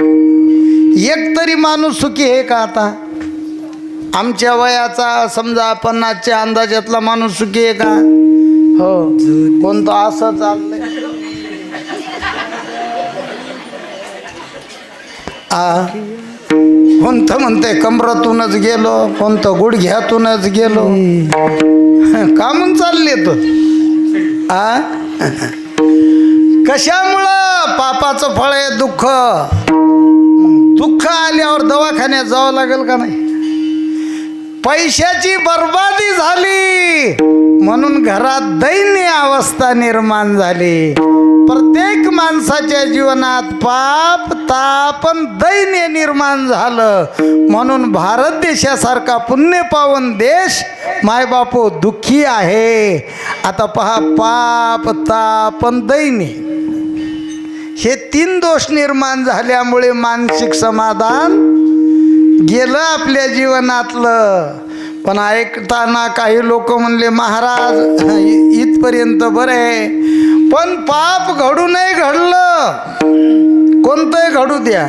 एकतरी माणूस सुखी आहे का आता. आमच्या वयाचा समजा 50च्या अंदाजातला माणूस सुखी आहे का. हो, कोणतं असं चाललंय. कोणतं म्हणते कमरातूनच गेलो, कोणतं गुडघ्यातूनच गेलो. का म्हणून चालले तो. कशामुळं. पापाचं फळ आहे दुःख. दुःख आल्यावर दवाखान्यात जावं लागेल का नाही. पैशाची बर्बादी झाली म्हणून घरात दैन्य अवस्था निर्माण झाली. प्रत्येक माणसाच्या जीवनात पाप, ताप, दैन्य निर्माण झालं म्हणून भारत देशासारखा पुण्यपावन देश मायबापू दुःखी आहे. आता पहा, पाप, ताप, दैन्य हे 3 दोष निर्माण झाल्यामुळे मानसिक समाधान गेलं आपल्या जीवनातलं. पण ऐकताना काही लोक म्हणले, महाराज इथपर्यंत बरं आहे, पण पाप घडू नाही घडलं, कोणतंही घडू द्या.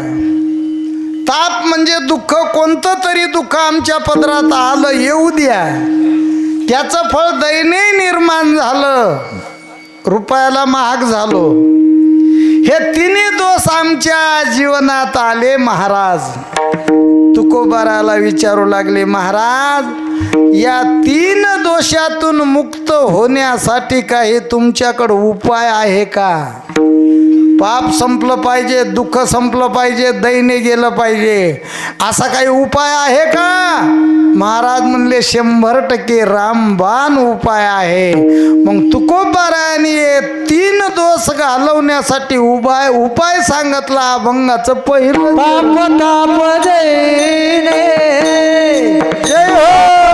ताप म्हणजे दुःख, कोणतं तरी दुःख आमच्या पदरात आलं येऊ द्या, त्याचं फळ दैन्य निर्माण झालं, रुपयाला महाग झालो. हे तिन्ही दोष आमच्या जीवनात आले. महाराज तुकोबाराला विचारू लागले, महाराज या 3 दोषातून मुक्त होण्यासाठी काही तुमच्याकडे उपाय आहे का. पाप संपलं पाहिजे, दुःख संपलं पाहिजे, दैन्य गेलं पाहिजे, असा काही उपाय आहे का. महाराज म्हणले, 100% रामबाण उपाय आहे. मग तुकोबाराने 3 दोष घालवण्यासाठी उपाय सांगितला. अभंगाचं पहिलं, पाप ताप दैने जय हो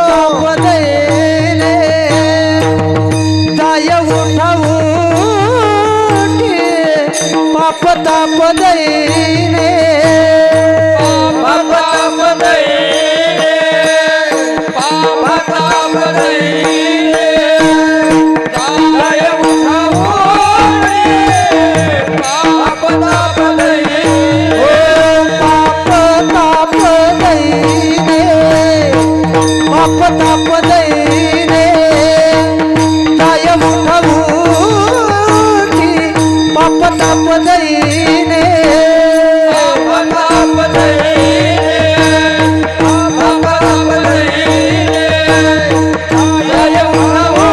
ताप दैने दाय उठाऊ पाप ताप दैने पाप ताप दैने पाप ताप दैने दाय उठाऊ पाप ताप दैने पाप ताप दैने पाप ताप दैने दाय उठाऊ पाप ताप दैने पाप ताप दैने पाप ताप दैने दाय उठाऊ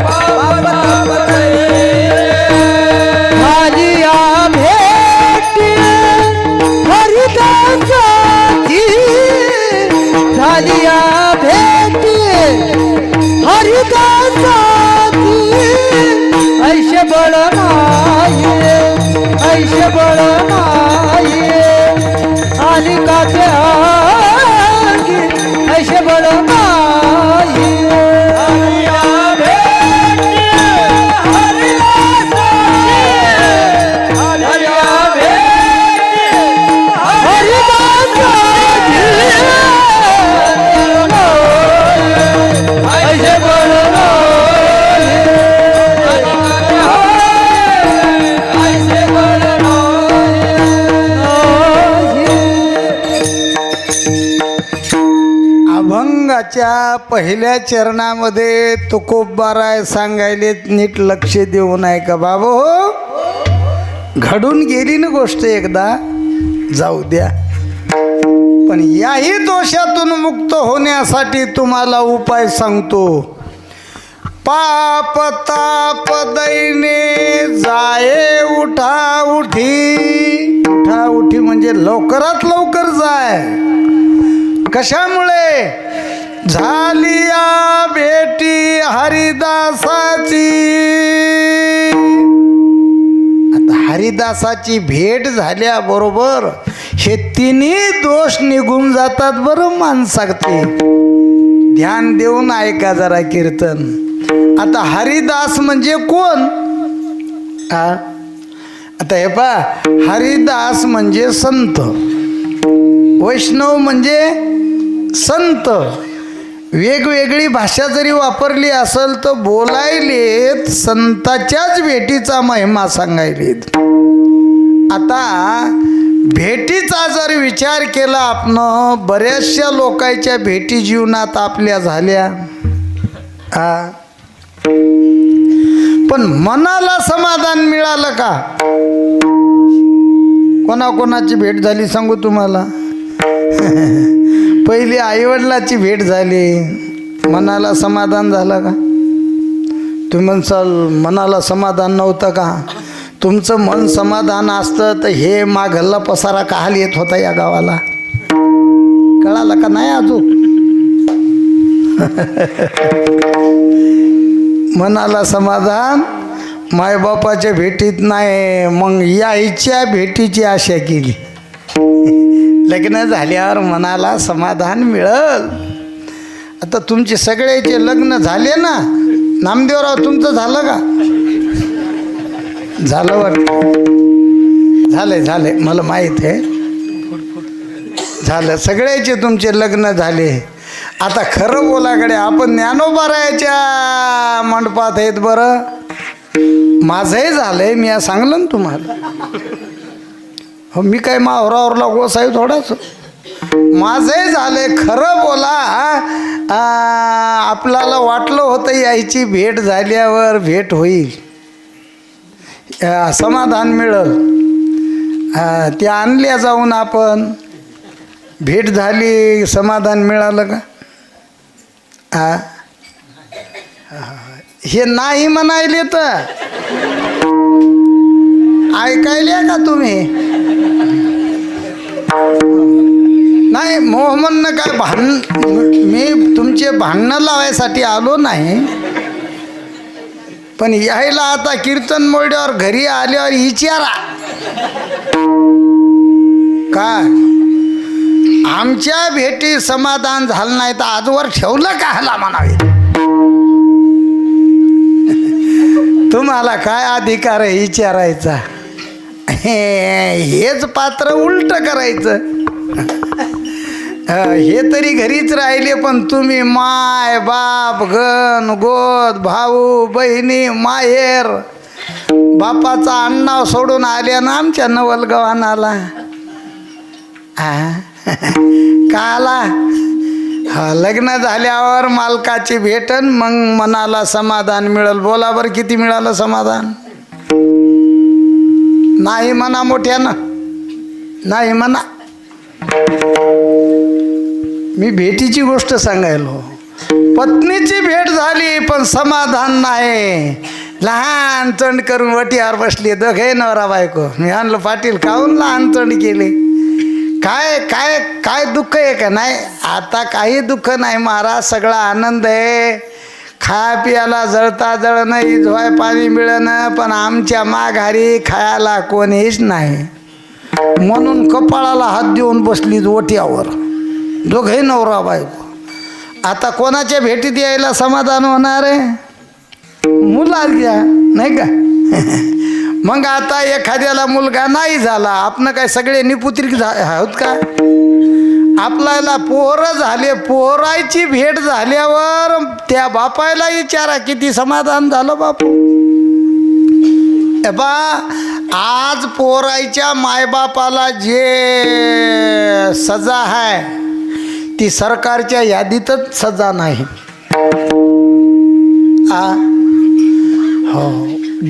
पाप ताप दैने माझिया भेटी हरिदासाची झालिया भेटी हरिदासाची ऐशे बळ नाही ऐशे बळ नाही आली काचे आगी ऐशे बळ नाही अभंगाच्या पहिल्या चरणामध्ये तुकोबाराय सांगायले नीट लक्ष देऊ नये का बाबा हो घडून गेली ना गोष्ट एकदा जाऊ द्या पण याही दोषातून मुक्त होण्यासाठी तुम्हाला उपाय सांगतो पाप ताप दैने जाये उठा उठी म्हणजे लवकरात लवकर जाय कशामुळे झालिया भेटी हरिदासाची आता हरिदासाची भेट झाल्याबरोबर हे तिन्ही दोष निघून जातात बरं माणसाचे ध्यान देऊन ऐका जरा कीर्तन आता हरिदास म्हणजे कोण आता हे पहा हरिदास म्हणजे संत वैष्णव म्हणजे संत वेगवेगळी भाषा जरी वापरली असेल तर बोलायलेत संताच्याच भेटीचा महिमा सांगायलेत आता भेटीचा जर विचार केला आपण बऱ्याचशा लोकांच्या भेटी जीवनात आपल्या झाल्या पण मनाला समाधान मिळालं का कोणाकोणाची भेट झाली सांगू तुम्हाला पहिली आईवडिलाची भेट झाली मनाला समाधान झालं का तुम्ही म्हणसाल मनाला समाधान नव्हतं का तुमचं मन समाधान असतं तर हे मागल्ला पसारा का हाल येत होता या गावाला कळालं का नाही अजून मनाला समाधान मायबापाच्या भेटीत नाही मग यायच्या भेटीची आशा केली लग्न झाल्यावर मनाला समाधान मिळेल आता तुमचे सगळ्याचे लग्न झाले ना नामदेवराव तुमचं झालं का झालं वाटतं झाले मला माहीत आहे झालं सगळ्याचे तुमचे लग्न झाले आता खरं बोलाकडे आपण ज्ञानोबारायाच्या मंडपात आहेत बरं माझंही झालंय मी या सांगलं ना तुम्हाला हो मी काय मावरावरला गोस आहे थोडाच माझंही झालंय खरं बोला आपल्याला वाटलं होतं यायची भेट झाल्यावर भेट होईल समाधान मिळेल ते आणल्या जाऊन आपण भेट झाली समाधान मिळालं का हे नाही म्हणायले तर ऐकायले का तुम्ही नाही मोहम्मदनं काय मी तुमचे भांडणं लावायसाठी आलो नाही पण यायला आता कीर्तन मोड्यावर घरी आल्यावर विचारा काय आमच्या भेटी समाधान झालं नाही तर आजवर ठेवलं का हाला म्हणावे तुम्हाला काय अधिकार आहे विचारायचा हेच पात्र उलट करायचं हे तरी घरीच राहिले पण तुम्ही माय बाप गण गोद भाऊ बहिणी माहेर बापाचा अण्णाव सोडून आल्या ना आमच्या नवलगावानाला काला लग्न झाल्यावर मालकाची भेटन मग मनाला समाधान मिळेल बोला बरं किती मिळालं समाधान नाही म्हणा मोठ्यानं नाही म्हणा मी भेटीची गोष्ट सांगायलो पत्नीची भेट झाली पण समाधान नाही लहान तंड करून वटीवर बसली दोघे नवरा बायको मी आणलं पाटील काहून लहान तंड केली काय काय काय दुःख आहे का नाही आता काही दुःख नाही महाराज सगळा आनंद आहे खाया पियाला जळता जळ नाही झोय पाणी मिळणं, पण आमच्या माघारी खायला कोणीच नाही. म्हणून कपाळाला हात देऊन बसली ओट्यावर दोघे नवरा बायको. आता कोणाच्या भेटीत यायला समाधान होणार आहे? मुला घ्या नाही का. मग आता एखाद्याला मुलगा नाही झाला, आपण काय सगळे निपुत्रिक आहोत का? आपल्याला पोरं झाले, पोरायची भेट झाल्यावर त्या बापायला विचारा किती समाधान झालं बापू. बा आज पोरायच्या मायबापाला जे सजा आहे ती सरकारच्या यादीतच सजा नाही. हो,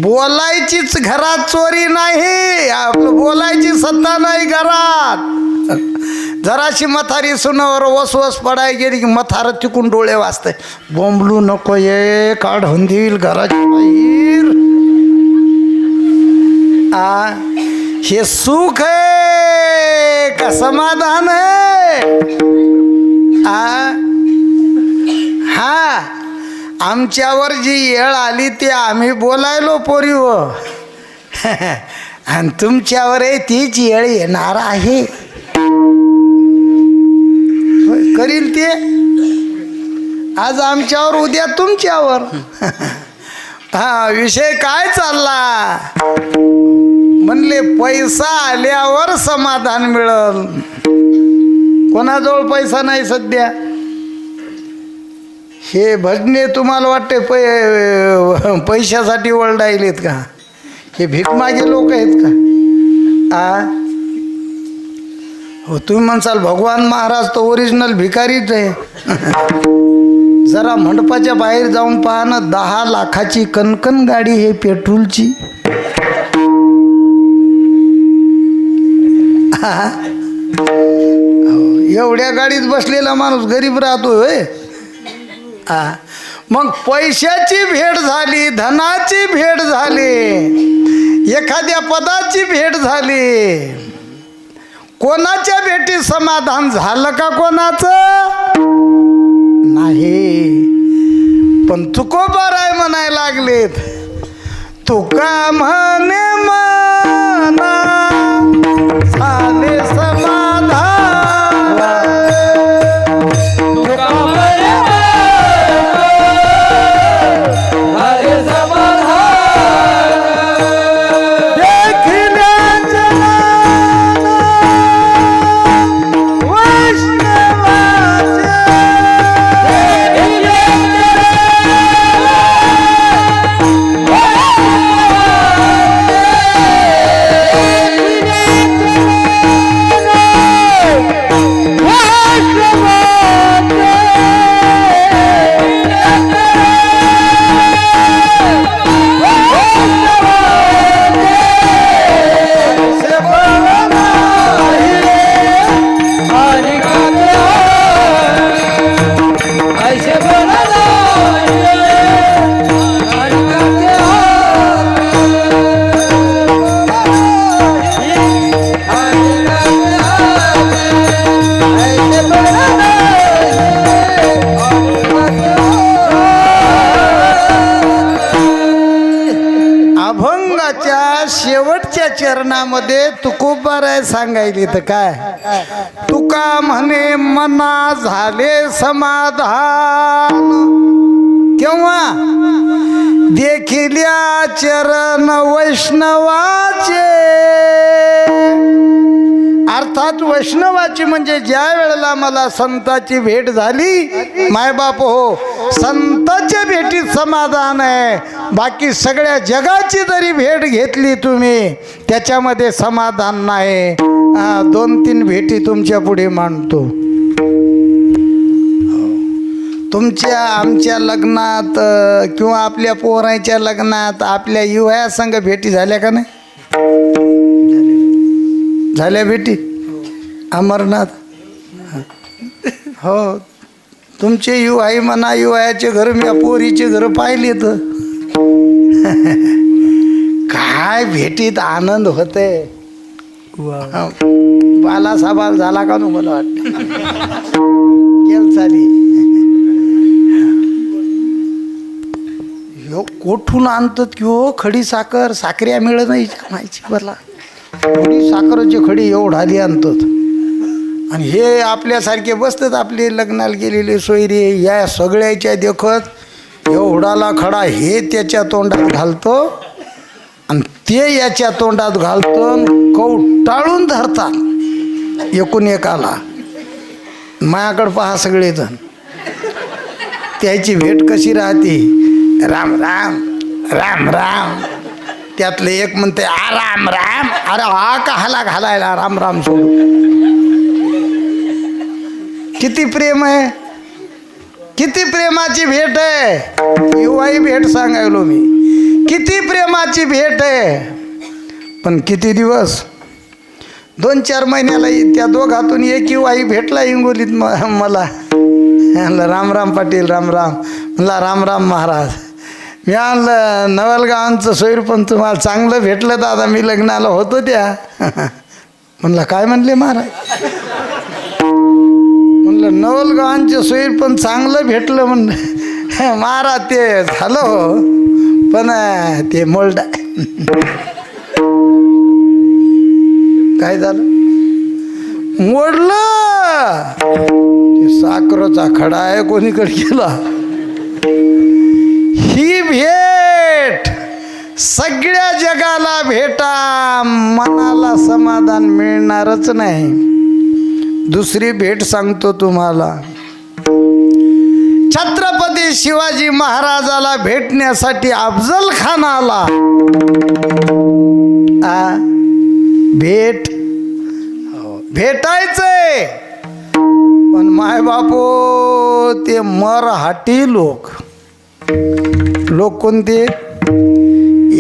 बोलायचीच घरात चोरी नाही, आपलं बोलायची सत्ता नाही घरात. जराशी मथारी सुनावर वसवस पडाय गेली की मथार तिकून डोळे वाचते. बोंबलू नको ये काढून देईल घराच्या बाहेर. हे सुख आहे का समाधान आहे? हा, आमच्यावर जी येळ आली ती आम्ही बोलायलो पोरीव, आणि तुमच्यावर तीच येळ येणार आहे. करील ते आज आमच्यावर उद्या तुमच्यावर. हा, विषय काय चालला म्हणले पैसा आल्यावर समाधान मिळल. कोणाजवळ पैसा नाही सध्या. हे भजने तुम्हाला वाटते पैशासाठी ओरडायलेत का? हे भिकमागे लोक आहेत का? हो, तुम्ही म्हणसाल भगवान महाराज तर ओरिजिनल भिकारीच आहे. जरा मंडपाच्या बाहेर जाऊन पहा ना, 10 लाखाची कणकण गाडी आहे पेट्रोलची. एवढ्या गाडीत बसलेला माणूस गरीब राहतोय होय. मग पैशाची भेट झाली, धनाची भेट झाली, एखाद्या पदाची भेट झाली, कोणाच्या भेटीत समाधान झालं का? कोणाचं नाही. पण तुकोबाराय म्हणायला लागलेत, तुका म्हणे मना झाले समाधान. शेवटच्या चरणामध्ये तुकोबाराय सांगायली तर काय, तुका म्हणे मना झाले समाधान. केव्हा? देखिल्या चरण वैष्णवाचे. अर्थात वैष्णवाची म्हणजे ज्या वेळेला मला संताची भेट झाली, मायबाप हो, संताच्या भेटीत समाधान आहे. बाकी सगळ्या जगाची जरी भेट घेतली तुम्ही त्याच्यामध्ये समाधान नाही. 2-3 भेटी तुमच्या पुढे मांडतो. तुमच्या आमच्या लग्नात किंवा आपल्या पोरांच्या लग्नात आपल्या युवया संघ भेटी झाल्या का नाही? झाल्या भेटी? अमरनाथ हो, तुमचे युवाई म्हणा, युवयाचे घर मी पोरीचे घर पाहिले तर काय भेटीत आनंद होते. बाला साबाल झाला का नो मला वाटतं केल चाली. कोठून आणतात की हो खडी साखर, साखऱ्या मिळत नाही माहिती बरला, खडी साखरची खडी एवढाली आणतात. आणि हे आपल्यासारखे बसतात आपले लग्नाला गेलेले सोयरे, या सगळ्याच्या देखत एवढाला खडा हे त्याच्या तोंडात घालतो आणि ते याच्या तोंडात घालतो, कवटाळून धरतात एकूण एकाला. माझ्याकडं पहा सगळेजण, त्याची भेट कशी राहते, राम राम राम राम. त्यातले एक म्हणते आ राम राम, अरे हा कहाला घालायला राम राम सोडू. किती प्रेम आहे, किती प्रेमाची भेट आहे. युवाई भेट सांगायलो मी, किती प्रेमाची भेट आहे. पण किती दिवस, 2-4 महिन्याला त्या दोघातून एक युवाई भेटला हिंगोलीत मला. म्हणलं राम राम पाटील, राम राम. म्हणला राम राम महाराज. मी आणलं नवलगावांचं सोयीर पण तुम्हाला चांगलं भेटलं दादा, मी लग्नाला होतो त्या. म्हणलं काय म्हणले महाराज. म्हणलं नवलगावांचे सोयीर पण चांगलं भेटलं म्हणलं. महाराज ते झालं हो, पण ते मोल्ड काय झालं, मोडलं. साखरेचा खडा आहे कोणीकडे गेला. ही भेट सगळ्या जगाला भेटा, मनाला समाधान मिळणारच नाही. दुसरी भेट सांगतो तुम्हाला. छत्रपती शिवाजी महाराजाला भेटण्यासाठी अफजल खान आला. भेटायचंय, पण माय बापो ते मराठी लोक कोणते,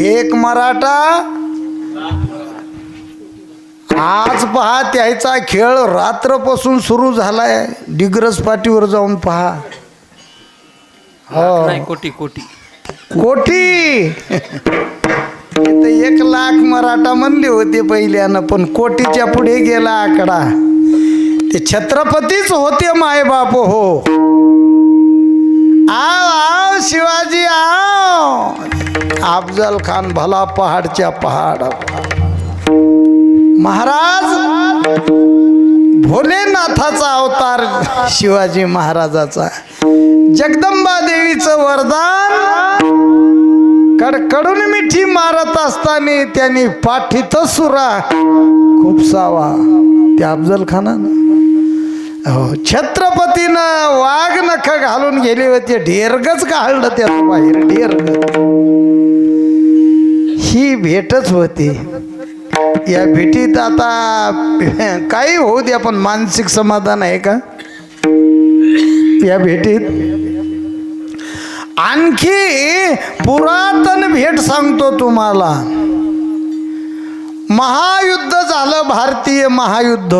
एक मराठा. आज पहा त्याचा खेळ रात्रपासून सुरू झालाय. डिग्रस पाटीवर जाऊन पहा. हो कोटी कोटी कोटी. 1 लाख मराठा म्हणले होते पहिल्यानं, पण कोटीच्या पुढे गेला आकडा. ते छत्रपतीच होते माय बाप हो. आव आव शिवाजी आव. अफजल खान भला पहाडच्या पहाड. महाराज भोलेनाथाचा अवतार शिवाजी महाराजाचा. जगदंबा देवीचं वरदान. कडकडून मिठी मारत असताना त्यांनी पाठीत सुरा खुपसावा. त्या अफजल खानानं हो छत्रपतीनं वाघ नख घालून गेले होते, ढेरगच काढलं त्यात बाहेर. ढेरग ही भेटच होती. या भेटीत आता काही होऊ द्या, पण मानसिक समाधान आहे का या भेटीत. आणखी पुरातन भेट सांगतो तुम्हाला. महायुद्ध झालं, भारतीय महायुद्ध.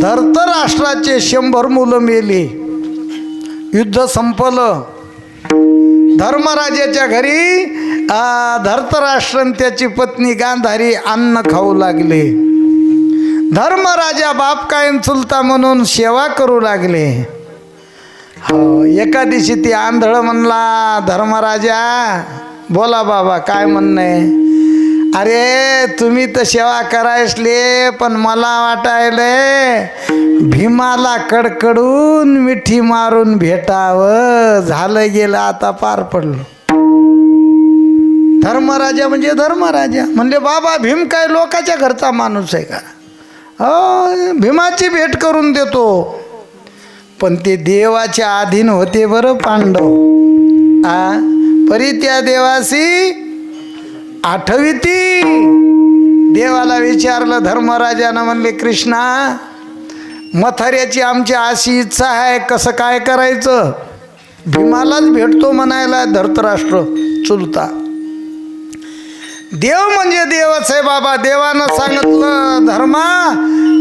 धर्तराष्ट्राचे 100 मुलं मेली. युद्ध संपलं. धर्मराजाच्या घरी धर्तराष्ट्र त्याची पत्नी गांधारी अन्न खाऊ लागले. धर्मराजा बाप कायम चुलता म्हणून सेवा करू लागले. हो एका दिवशी ती आंधळ म्हणला, धर्मराजा बोला बाबा काय म्हणणं आहे. अरे तुम्ही तर सेवा करायसले, पण मला वाटायलंय भीमाला कडकडून मिठी मारून भेटावं. झालं गेलं आता पार पडलं. धर्मराजा म्हणजे धर्मराजा म्हणले बाबा भीम काय लोकाच्या घरचा माणूस आहे का. हो भीमाची भेट करून देतो. पण ते देवाच्या अधीन होते बरं पांडव. परी त्या देवासी आठविती. देवाला विचारलं धर्मराजानं. म्हणले कृष्णा मथाऱ्याची आमची अशी इच्छा आहे, कसं काय करायचं. भीमालाच भेटतो म्हणायला धर्तराष्ट्र चुलता. देव म्हणजे देवच आहे बाबा. देवानं सांगितलं धर्मा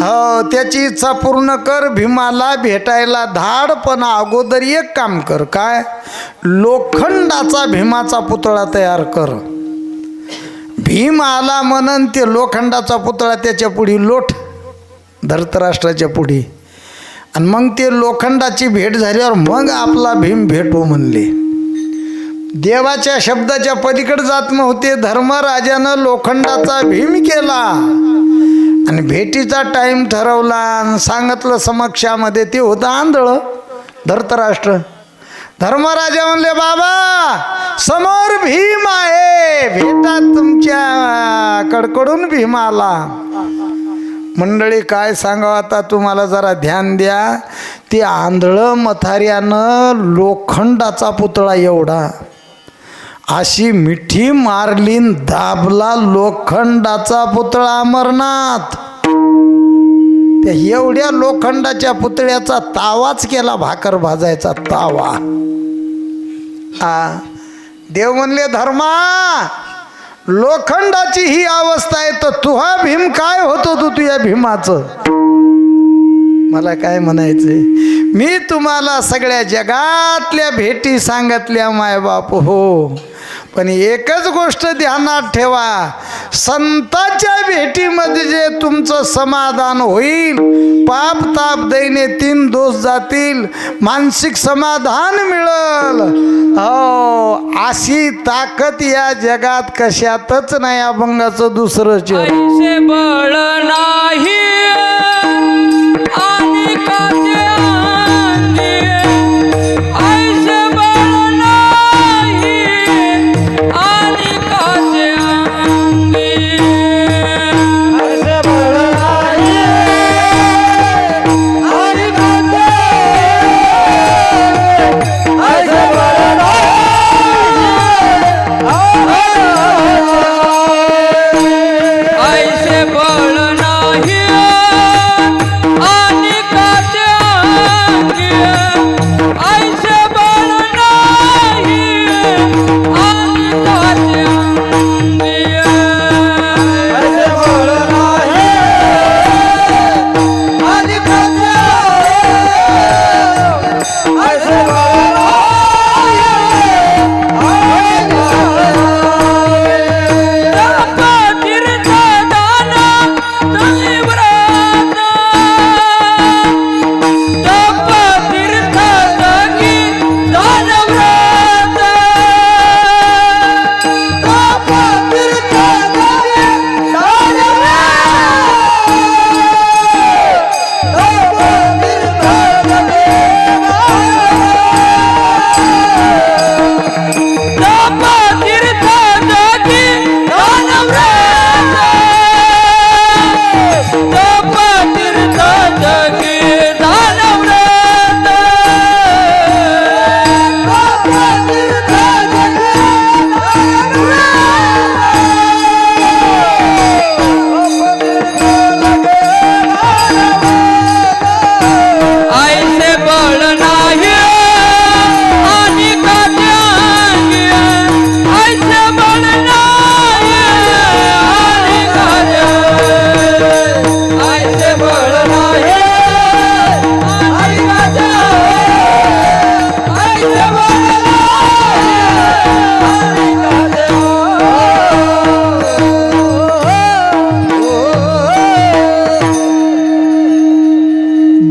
हो त्याची इच्छा पूर्ण कर, भीमाला भेटायला धाड. पण अगोदर एक काम कर. काय, लोखंडाचा भीमाचा पुतळा तयार कर. भीम आला म्हणून ते लोखंडाचा पुतळा त्याच्या पुढे लोट, धर्तराष्ट्राच्या पुढे. आणि मग ते लोखंडाची भेट झाल्यावर मग आपला भीम भेटू म्हणले. देवाच्या शब्दाच्या पलीकडे जात नव्हते. धर्मराजानं लोखंडाचा भीम केला आणि भेटीचा टाइम ठरवला आणि सांगितलं समक्षामध्ये. ते होतं आंधळ धृतराष्ट्र. धर्मराजा म्हणले बाबा समोर भीम आहे, भेटा तुमच्या कडकडून भीम आला. मंडळी काय सांगावं आता तुम्हाला, जरा ध्यान द्या. ते आंधळं मथाऱ्यानं लोखंडाचा पुतळा एवढा अशी मिठी मारलीन दाबला लोखंडाचा पुतळा अमरनाथ. त्या एवढ्या लोखंडाच्या पुतळ्याचा तावाच केला, भाकर भाजायचा तावा. देव म्हणले धर्मा लोखंडाची ही अवस्था आहे तर तुहा भीम काय होतो तू तुझ्या भीमाचं. मला काय म्हणायचंय, मी तुम्हाला सगळ्या जगातल्या भेटी सांगितल्या मायबाप हो, पण एकच गोष्ट ध्यानात ठेवा, संताच्या भेटीमध्ये जे तुमचं समाधान होईल, पाप ताप दैने 3 दोष जातील, मानसिक समाधान मिळल. हो अशी ताकद या जगात कशातच नाही. अभंगाचं दुसरं ऐसे बळ नाही आणि काचे अंगी, ऐसे बळ नाही आणि काचे अंगी, ऐसे बळ नाही आणि काचे, ऐसे बळ ऐसे बळ नाही आणि काचे अंगी, ऐसे बळ नाही आणि काचे अंगी, ऐसे बळ नाही आणि काचे, ऐसे बळ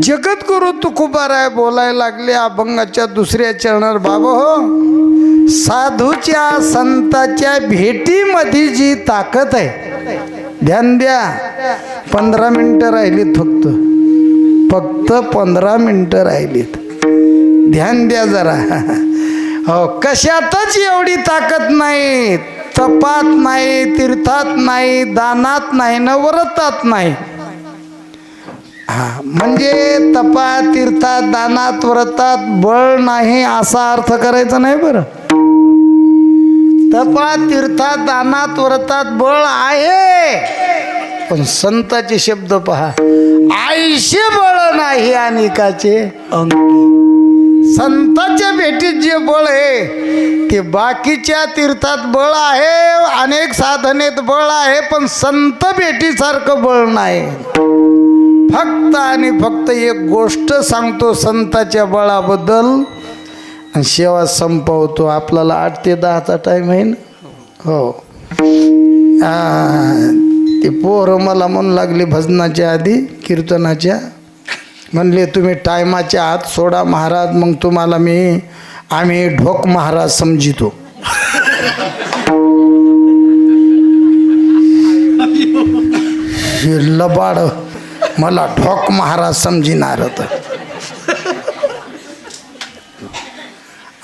जगद्गुरु तुकोबाराय बोलायला लागले अभंगाच्या दुसऱ्या चरणात. बाबा हो साधूच्या संताच्या भेटीमध्ये जी ताकद आहे, ध्यान द्या. 15 मिनिटं राहिलीत, फक्त 15 मिनिटं राहिलीत. ध्यान द्या जरा. हो कशातच एवढी ताकद नाही. तपात नाही, तीर्थात नाही, दानात नाही, न व्रतात नाही. म्हणजे तपात तीर्थात दानात व्रतात बळ नाही असा अर्थ करायचा नाही बरं. तपात तीर्थात दानात व्रतात बळ आहे, पण संताचे शब्द पहा, आईशे बळ नाही आणि काचे अंगी. संताच्या भेटीत जे बळ आहे ते बाकीच्या तीर्थात बळ आहे, अनेक साधनेत बळ आहे, पण संत भेटीसारखं बळ नाही. फक्त आणि फक्त एक गोष्ट सांगतो संताच्या बळाबद्दल आणि सेवा संपवतो. आपल्याला 8 ते 10चा टाईम आहे ना. हो ते पोरं मला म्हणू लागले भजनाच्या आधी कीर्तनाच्या, म्हणले तुम्ही टायमाच्या आत सोडा महाराज, मग तुम्हाला आम्ही ढोक महाराज समजितो. हे लबाड मला ढोक महाराज समजिनार होत.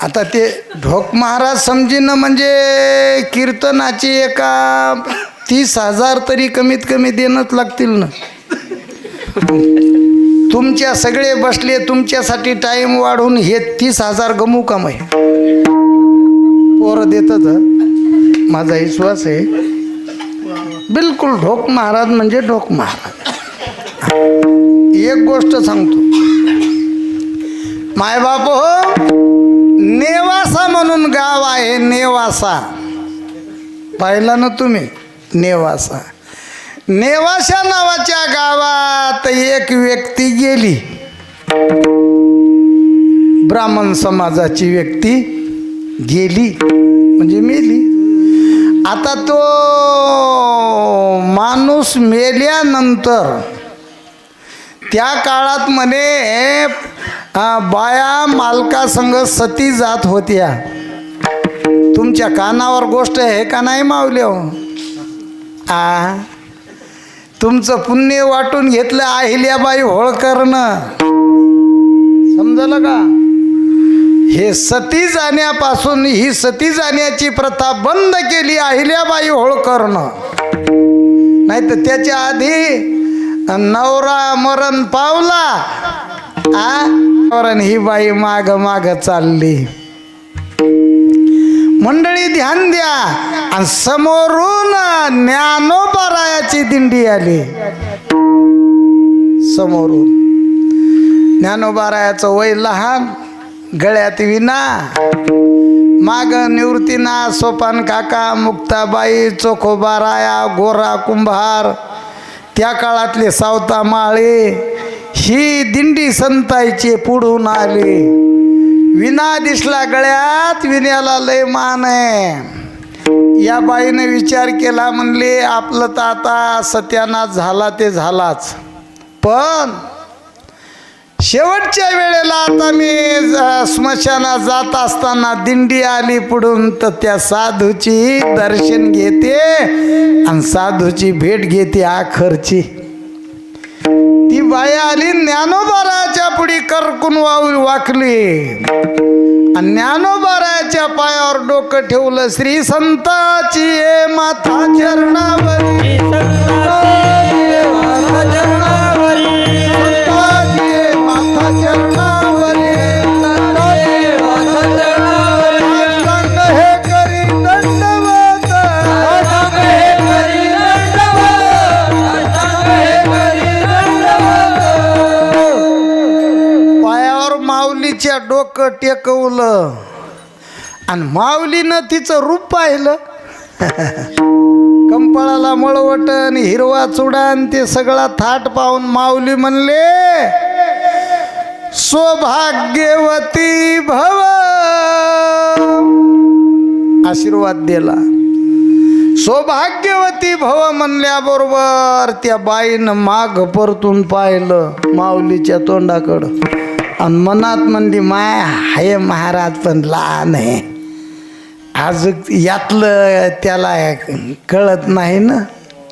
आता ते ढोक महाराज समजिणं म्हणजे कीर्तनाची एका 30,000 तरी कमीत कमी देणंच लागतील ना. तुमच्या सगळे बसले तुमच्यासाठी टाईम वाढून हे 30,000 गमू का मग पोरं देतात. माझा विश्वास आहे बिलकुल ढोक महाराज म्हणजे ढोक महाराज. एक गोष्ट सांगतो मायबाप हो, नेवासा म्हणून गाव आहे. नेवासा पाहिला ना तुम्ही? नेवासा. नेवासा नावाच्या गावात एक व्यक्ती गेली, ब्राह्मण समाजाची व्यक्ती गेली म्हणजे मेली. आता तो माणूस मेल्यानंतर त्या काळात म्हणे बाया मालकासंग सती जात होत्या. तुमच्या कानावर गोष्ट आहे का नाही मावले हो? तुमचं पुण्य वाटून घेतलं अहिल्याबाई होळकरनं, समजलं का? हे सती जाण्यापासून ही सती जाण्याची प्रथा बंद केली अहिल्याबाई होळकरनं. नाही तर त्याच्या आधी नवरा मरण पावला ही बाई माग माग चालली. मंडळी ध्यान द्या. आणि समोरून ज्ञानोबारायाची दिंडी आली. समोरून ज्ञानोबारायाचं वय लहान, गळ्यात विना, माग निवृत्तीना सोपान काका, मुक्ताबाई, चोखोबाराया, गोरा कुंभार, त्या काळातले सावता माळे, ही दिंडी संतायचे पुढून आले. विना दिसला गळ्यात, विण्याला लय मान आहे. या बाईने विचार केला, म्हणले आपलं तर आता सत्यानाश झाला ते झालाच, पण शेवटच्या वेळेला आता मी स्मशानात जात असताना दिंडी आली पुढून, तर त्या साधूची दर्शन घेते आणि साधूची भेट घेते आखरची. ती बाई आली, ज्ञानोबाराच्या पुढी करकून वाकली आणि ज्ञानोबाराच्या पायावर डोकं ठेवलं. श्री संताची माथा चरणावरी, माथा चरणावरी, हे करी दंडवत, पायावर माऊलीच्या डोकं टेकवलं आणि माऊलीनं तिचं रूप पाहिलं. कंपाळाला मळवटन, हिरवा चुडान, ते सगळा थाट पाहून माऊली म्हणले सौभाग्यवती भव, आशीर्वाद दिला. सौभाग्यवती भव म्हणल्याबरोबर त्या बाईनं माग परतून पाहिलं माऊलीच्या तोंडाकडं आणि मनात म्हणली माय हाय महाराज पण लहान आहे, आज यातलं त्याला कळत नाही ना.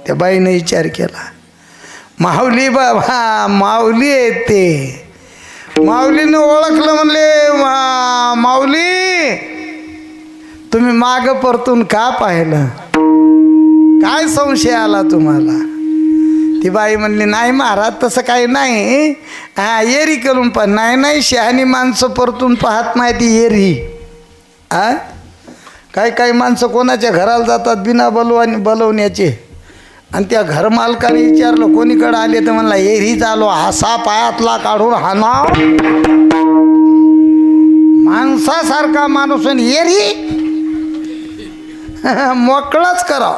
त्या बाईनं विचार केला, माऊली बाबा माऊली आहे ते. माऊलीनं ओळखलं, म्हणले माऊली तुम्ही माग परतून का पाहिलं, काय संशय आला तुम्हाला? ती बाई म्हणली नाही महाराज तसं काही नाही, येरी करून पण नाही शहाणी माणसं परतून पाहत नाही ती येरी. काही माणसं कोणाच्या घराला जातात बिना बोलवण्याचे, आणि त्या घरमालकाने विचारलं कोणीकडे आले तर म्हणला येरीच आलो, हासा पायातला काढून हाना. माणसासारखा माणूस येरी मोकळाच कराव,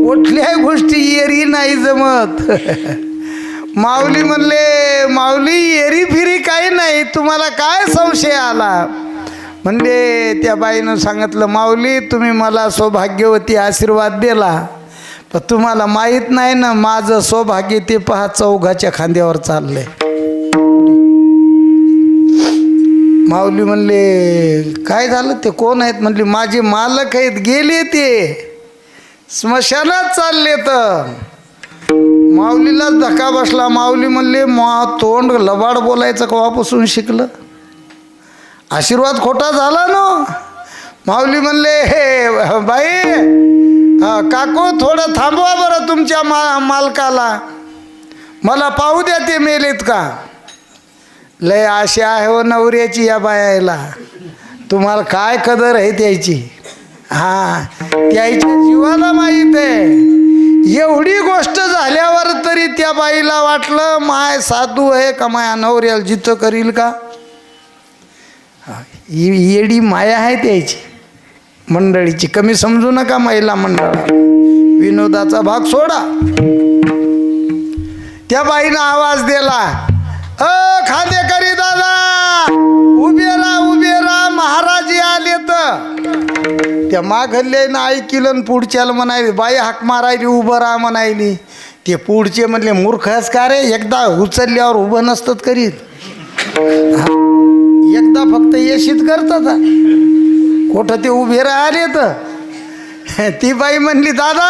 कुठल्याही गोष्टी येरी नाही जमत. माऊली म्हणले माऊली येरी फिरी काही नाही, तुम्हाला काय संशय आला? म्हणजे त्या बाईनं सांगितलं माऊली तुम्ही मला सौभाग्यवती आशीर्वाद दिला, पण तुम्हाला माहीत नाही ना माझं सौभाग्य ते पहा चौघाच्या खांद्यावर चाललंय. माऊली म्हणले काय झालं, ते कोण आहेत? म्हणले माझे मालक आहेत, गेले ते स्मशानात चालले. तर माऊलीलाच धक्का बसला. माऊली म्हणले तोंड लबाड बोलायचं केव्हापासून शिकलं? आशीर्वाद खोटा झाला ना. माऊली म्हणले हे बाई काकू थोडं थांबवा बरं तुमच्या मालकाला, मला पाहू द्या ते मेलेत का. लय आशा आहे हो नवऱ्याची या बायाला, तुम्हाला काय कदर आहे त्याची. हां त्याच्या जीवाला माहीत आहे. एवढी गोष्ट झाल्यावर तरी त्या बाईला वाटलं माय साधू आहे का, माया नवऱ्याला जिथं करील का. येडी माया आहे त्याची मंडळीची, कमी समजू नका महिला मंडळ. विनोदाचा भाग सोडा. त्या बाईनं आवाज दिला, खांदेकरी दादा उभे राहा महाराज आले. तर त्या माघल्यानं ऐकिलं, पुढच्याला म्हणायली बाई हाक मारायली उभं राहा म्हणायली. ते पुढचे म्हणले मूर्खच का रे, एकदा उचलल्यावर उभं नसतात करीत, एकदा फक्त येशीत करतात. कुठं ते उभे राहिले. तर ती बाई म्हणली दादा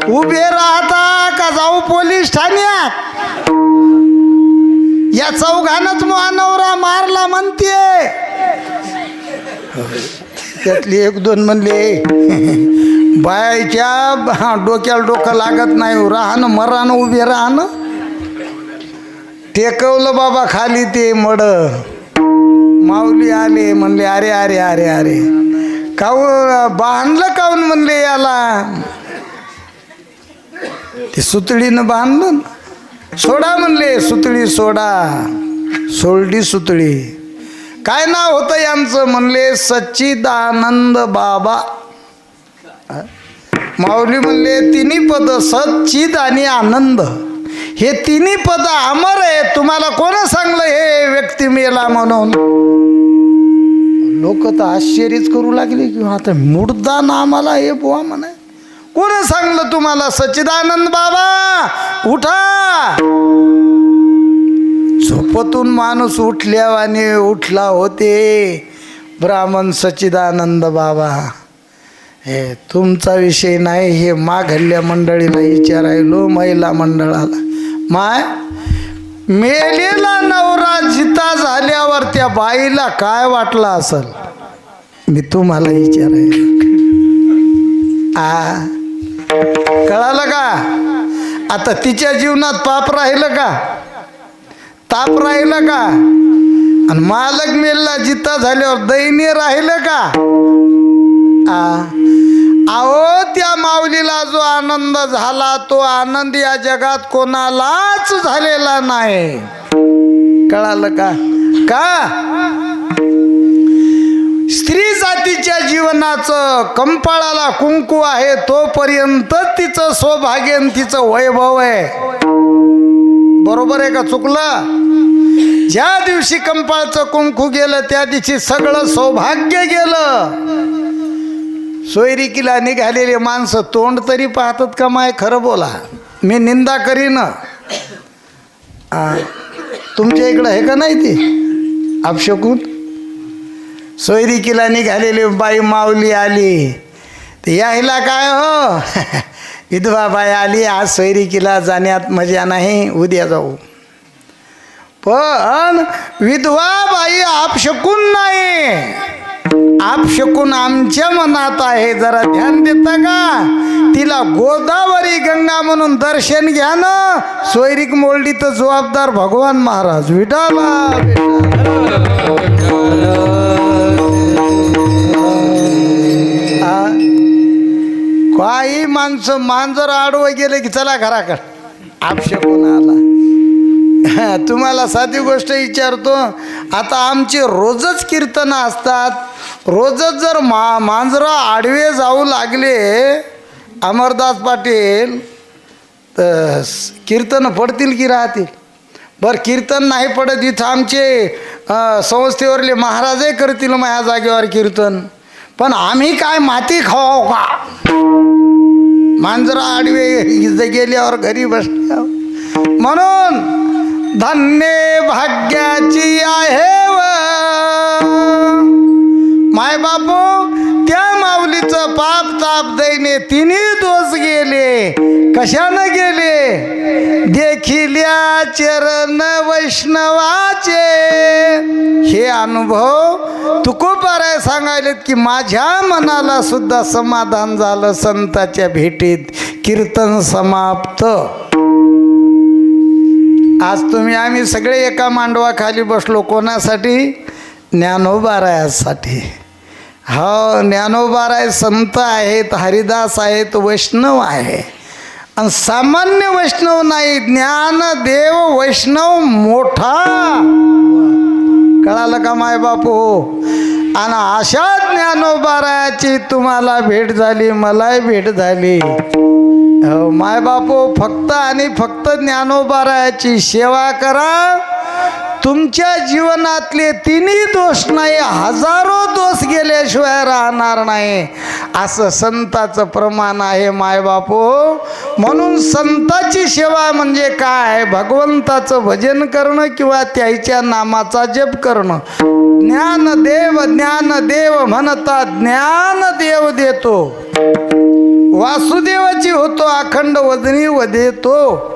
उभे राहता का जाऊ पोलीस ठाण्यात, या चौघानच नवरा मारला म्हणते. त्यातली एक दोन म्हणले बायच्या डोक्याला डोकं लागत नाही, राहणं मरानं उभे राहणं. टेकवलं बाबा खाली ते मड. माऊली आले म्हणले अरे अरे अरे अरे काऊन बांधलं काऊन म्हणले याला. ते सुतळीनं बांधलं. सोडा म्हणले सुतळी सोडा. सोडली सुतळी. काय नाव होतं यांचं म्हणले सच्चिदानंद बाबा. माऊली म्हणले तिन्ही पद सच्चिद आणि आनंद, हे तिन्ही पद अमर आहे. तुम्हाला कोण सांगलं हे व्यक्ती मेला म्हणून. लोक तर आश्चर्यच करू लागले की आता मुर्दा नामाला हे बुवा म्हणा. कोण सांगलं तुम्हाला? सच्चिदानंद बाबा उठा. झोपतून माणूस उठल्यावाने उठला होते ब्राह्मण सच्चिदानंद बाबा. हे तुमचा विषय नाही, हे माघल्या मंडळीला विचारायलो, महिला मंडळाला. माय मेलेला नवरा जिता झाल्यावर त्या बाईला काय वाटलं असल, मी तुम्हाला विचारायला. कळालं का? आता तिच्या जीवनात पाप राहिलं का, ताप राहिलं का? आणि मालक मेलला जिता झाल्यावर दैन्य राहिलं का? अहो त्या माऊलीला जो आनंद झाला तो आनंद या जगात कोणालाच झालेला नाही. कळालं का? स्त्री जातीच्या जीवनाचं कंपाळाला कुंकू आहे तोपर्यंत तिचं सौभाग्य आणि तिचं वैभव आहे. बरोबर आहे का चुकलं? ज्या दिवशी कंपाळचं कुंकू गेलं त्या दिवशी सगळं सौभाग्य गेलं. सोयरिकीला निघालेले माणसं तोंड तरी पाहतात का माय? खरं बोला, मी निंदा करीन. तुमच्या इकडं आहे का नाही ती अपशकून? सोयरिकीला निघालेली बाई माऊली आली ते यायला काय हो विधवा बाई आली, आज सोयरिकीला जाण्यात मजा नाही, उद्या जाऊ. पण विधवा बाई अपशकून नाही, अपशकून आमच्या मनात आहे. जरा ध्यान देता का? तिला गोदावरी गंगा म्हणून दर्शन घ्या ना. सोयरीक मोलडी तर जबाबदार भगवान महाराज विठाला. काही माणसं मांजर आडवं गेले की चला घराकडे, अपशकून आला. तुम्हाला साधी गोष्ट विचारतो, आता आमचे रोजच कीर्तन असतात. रोजच जर मांजरं आडवे जाऊ लागले अमरदास पाटील तर कीर्तन पडतील की राहतील? बरं कीर्तन नाही पडत इथं आमचे संस्थेवरले महाराजही करतील माझ्या जागेवर कीर्तन. पण आम्ही काय माती खाऊ का? मांजरं आडवे गेल्यावर घरी बसल्या. म्हणून धन्य भाग्याची आहे माय बापू त्या माऊलीचं पाप ताप दैने तिन्ही दोष गेले. कशानं गेले? देखिल्या चरण वैष्णवाचे. हे अनुभव तुकोबाराय सांगायलेत की माझ्या मनाला सुद्धा समाधान झालं संताच्या भेटीत. कीर्तन समाप्त. आज तुम्ही आम्ही सगळे एका मांडवाखाली बसलो. कोणासाठी? ज्ञानोबारायासाठी. हो, ज्ञानोबाराय संत आहेत, हरिदास आहेत, वैष्णव आहे. आणि सामान्य वैष्णव नाही, ज्ञानदेव वैष्णव मोठा. कळालं का माय बापू? आणि अशा ज्ञानोबारायाची तुम्हाला भेट झाली, मलाही भेट झाली. हो माय बापू, फक्त आणि फक्त ज्ञानोबारायाची सेवा करा. तुमच्या जीवनातले तिन्ही दोष नाही, हजारो दोष गेल्याशिवाय राहणार नाही, असं संताचं प्रमाण आहे माय बापू. म्हणून संताची सेवा म्हणजे काय? भगवंताचं भजन करणं किंवा त्याच्या नामाचा जप करणं. ज्ञानदेव ज्ञानदेव म्हणतात, ज्ञानदेव देतो. वासुदेवाची होतो अखंड वदनी वदेतो.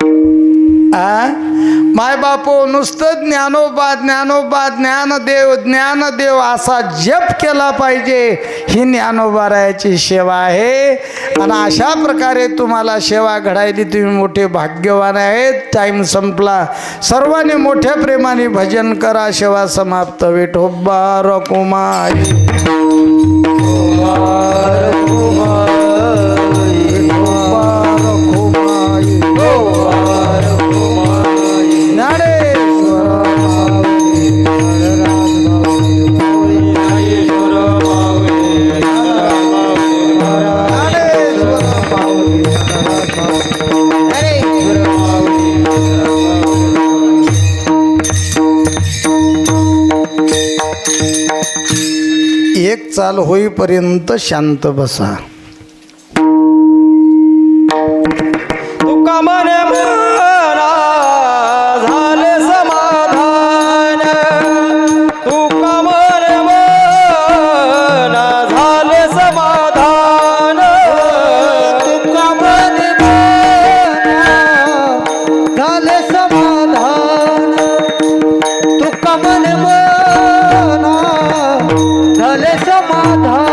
माय बापू, नुसतं ज्ञानोबा ज्ञानोबा ज्ञानदेव ज्ञानदेव असा जप केला पाहिजे. ही ज्ञानोबारायाची सेवा आहे. आणि अशा प्रकारे तुम्हाला सेवा घडायली, तुम्ही मोठे भाग्यवान आहेत. टाईम संपला. सर्वांनी मोठ्या प्रेमाने भजन करा. सेवा समाप्त. विठोबा रकुमाई एक चाल होईपर्यंत शांत बसा. तुका मने मना झाले समाधान. तुका मने मना झाले समाधान. तुका मने मना झाले समाधान. तुका मने मना झाले समाधान.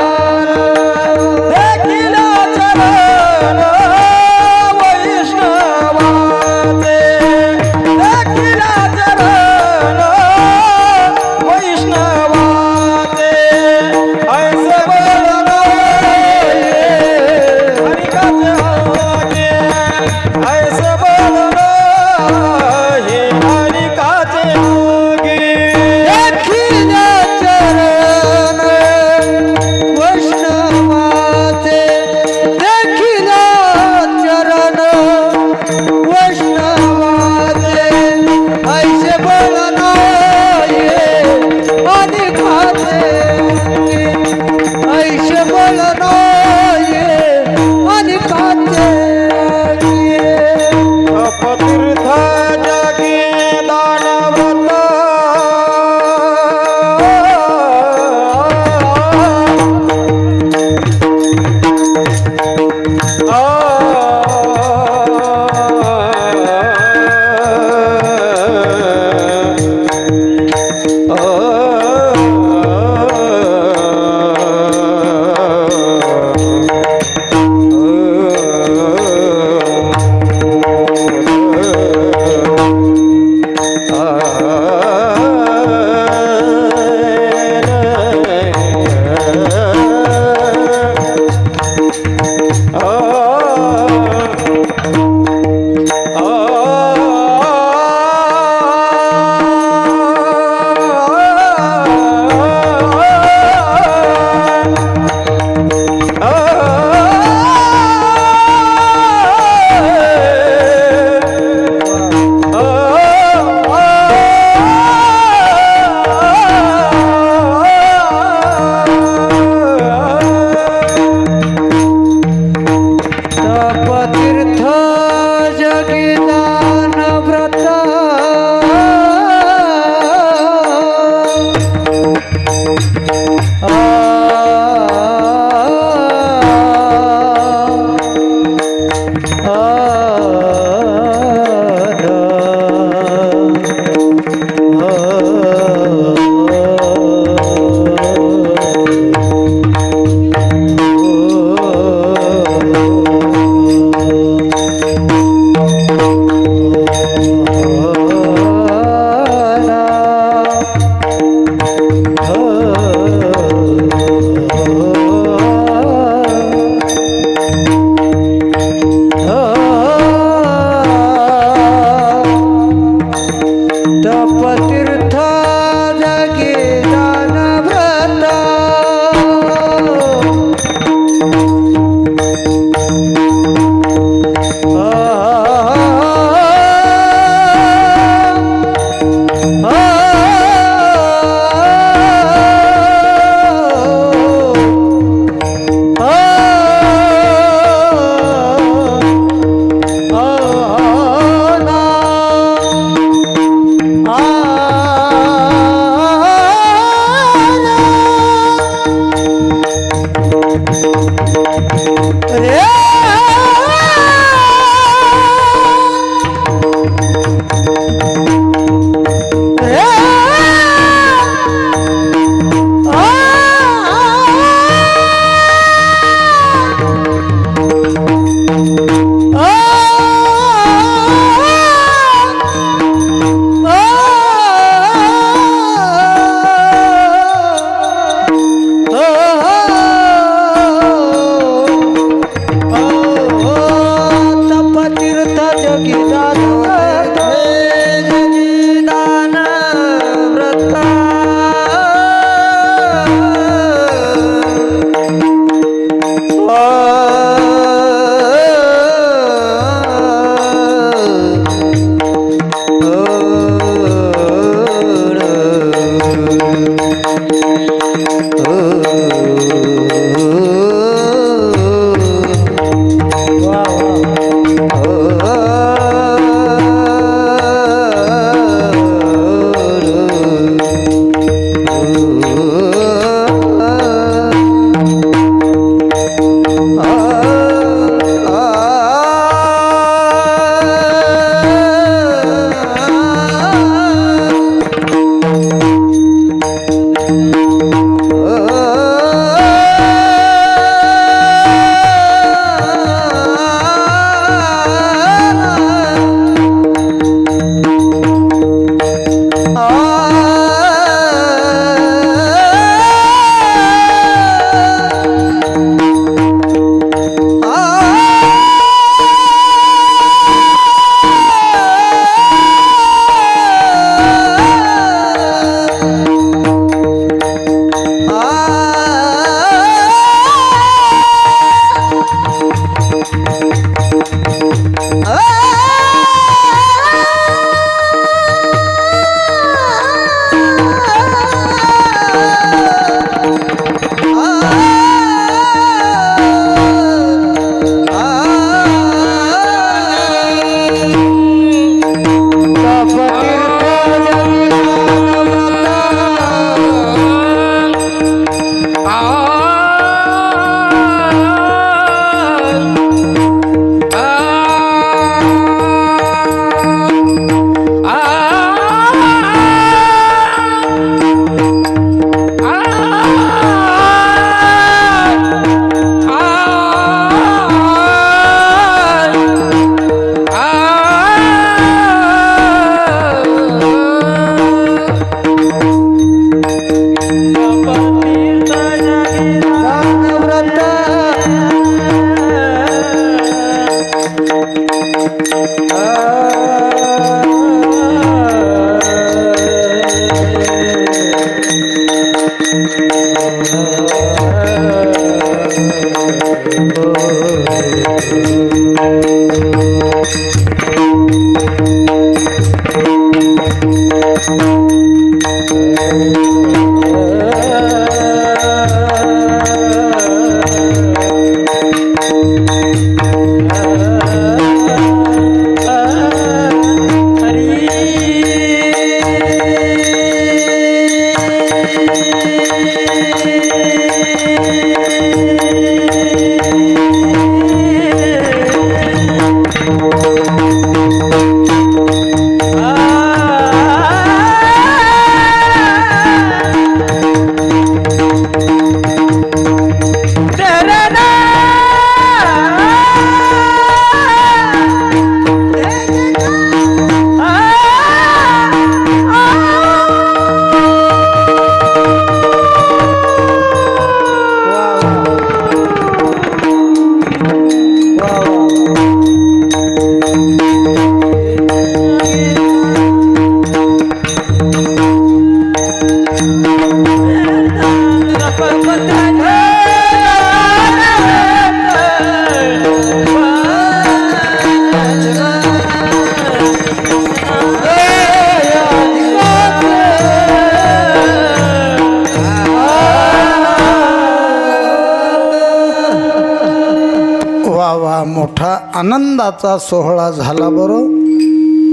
मोठा आनंदाचा सोहळा झाला बरं.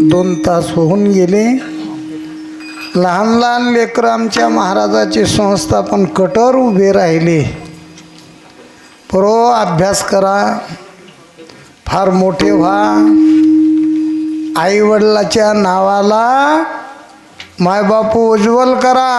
2 तास होऊन गेले. लहान लहान लेकरं आमच्या महाराजाचे संस्थापन कटर उभे राहिले. अभ्यास करा, फार मोठे व्हा, आईवडिलाच्या नावाला मायबापू उज्ज्वल करा.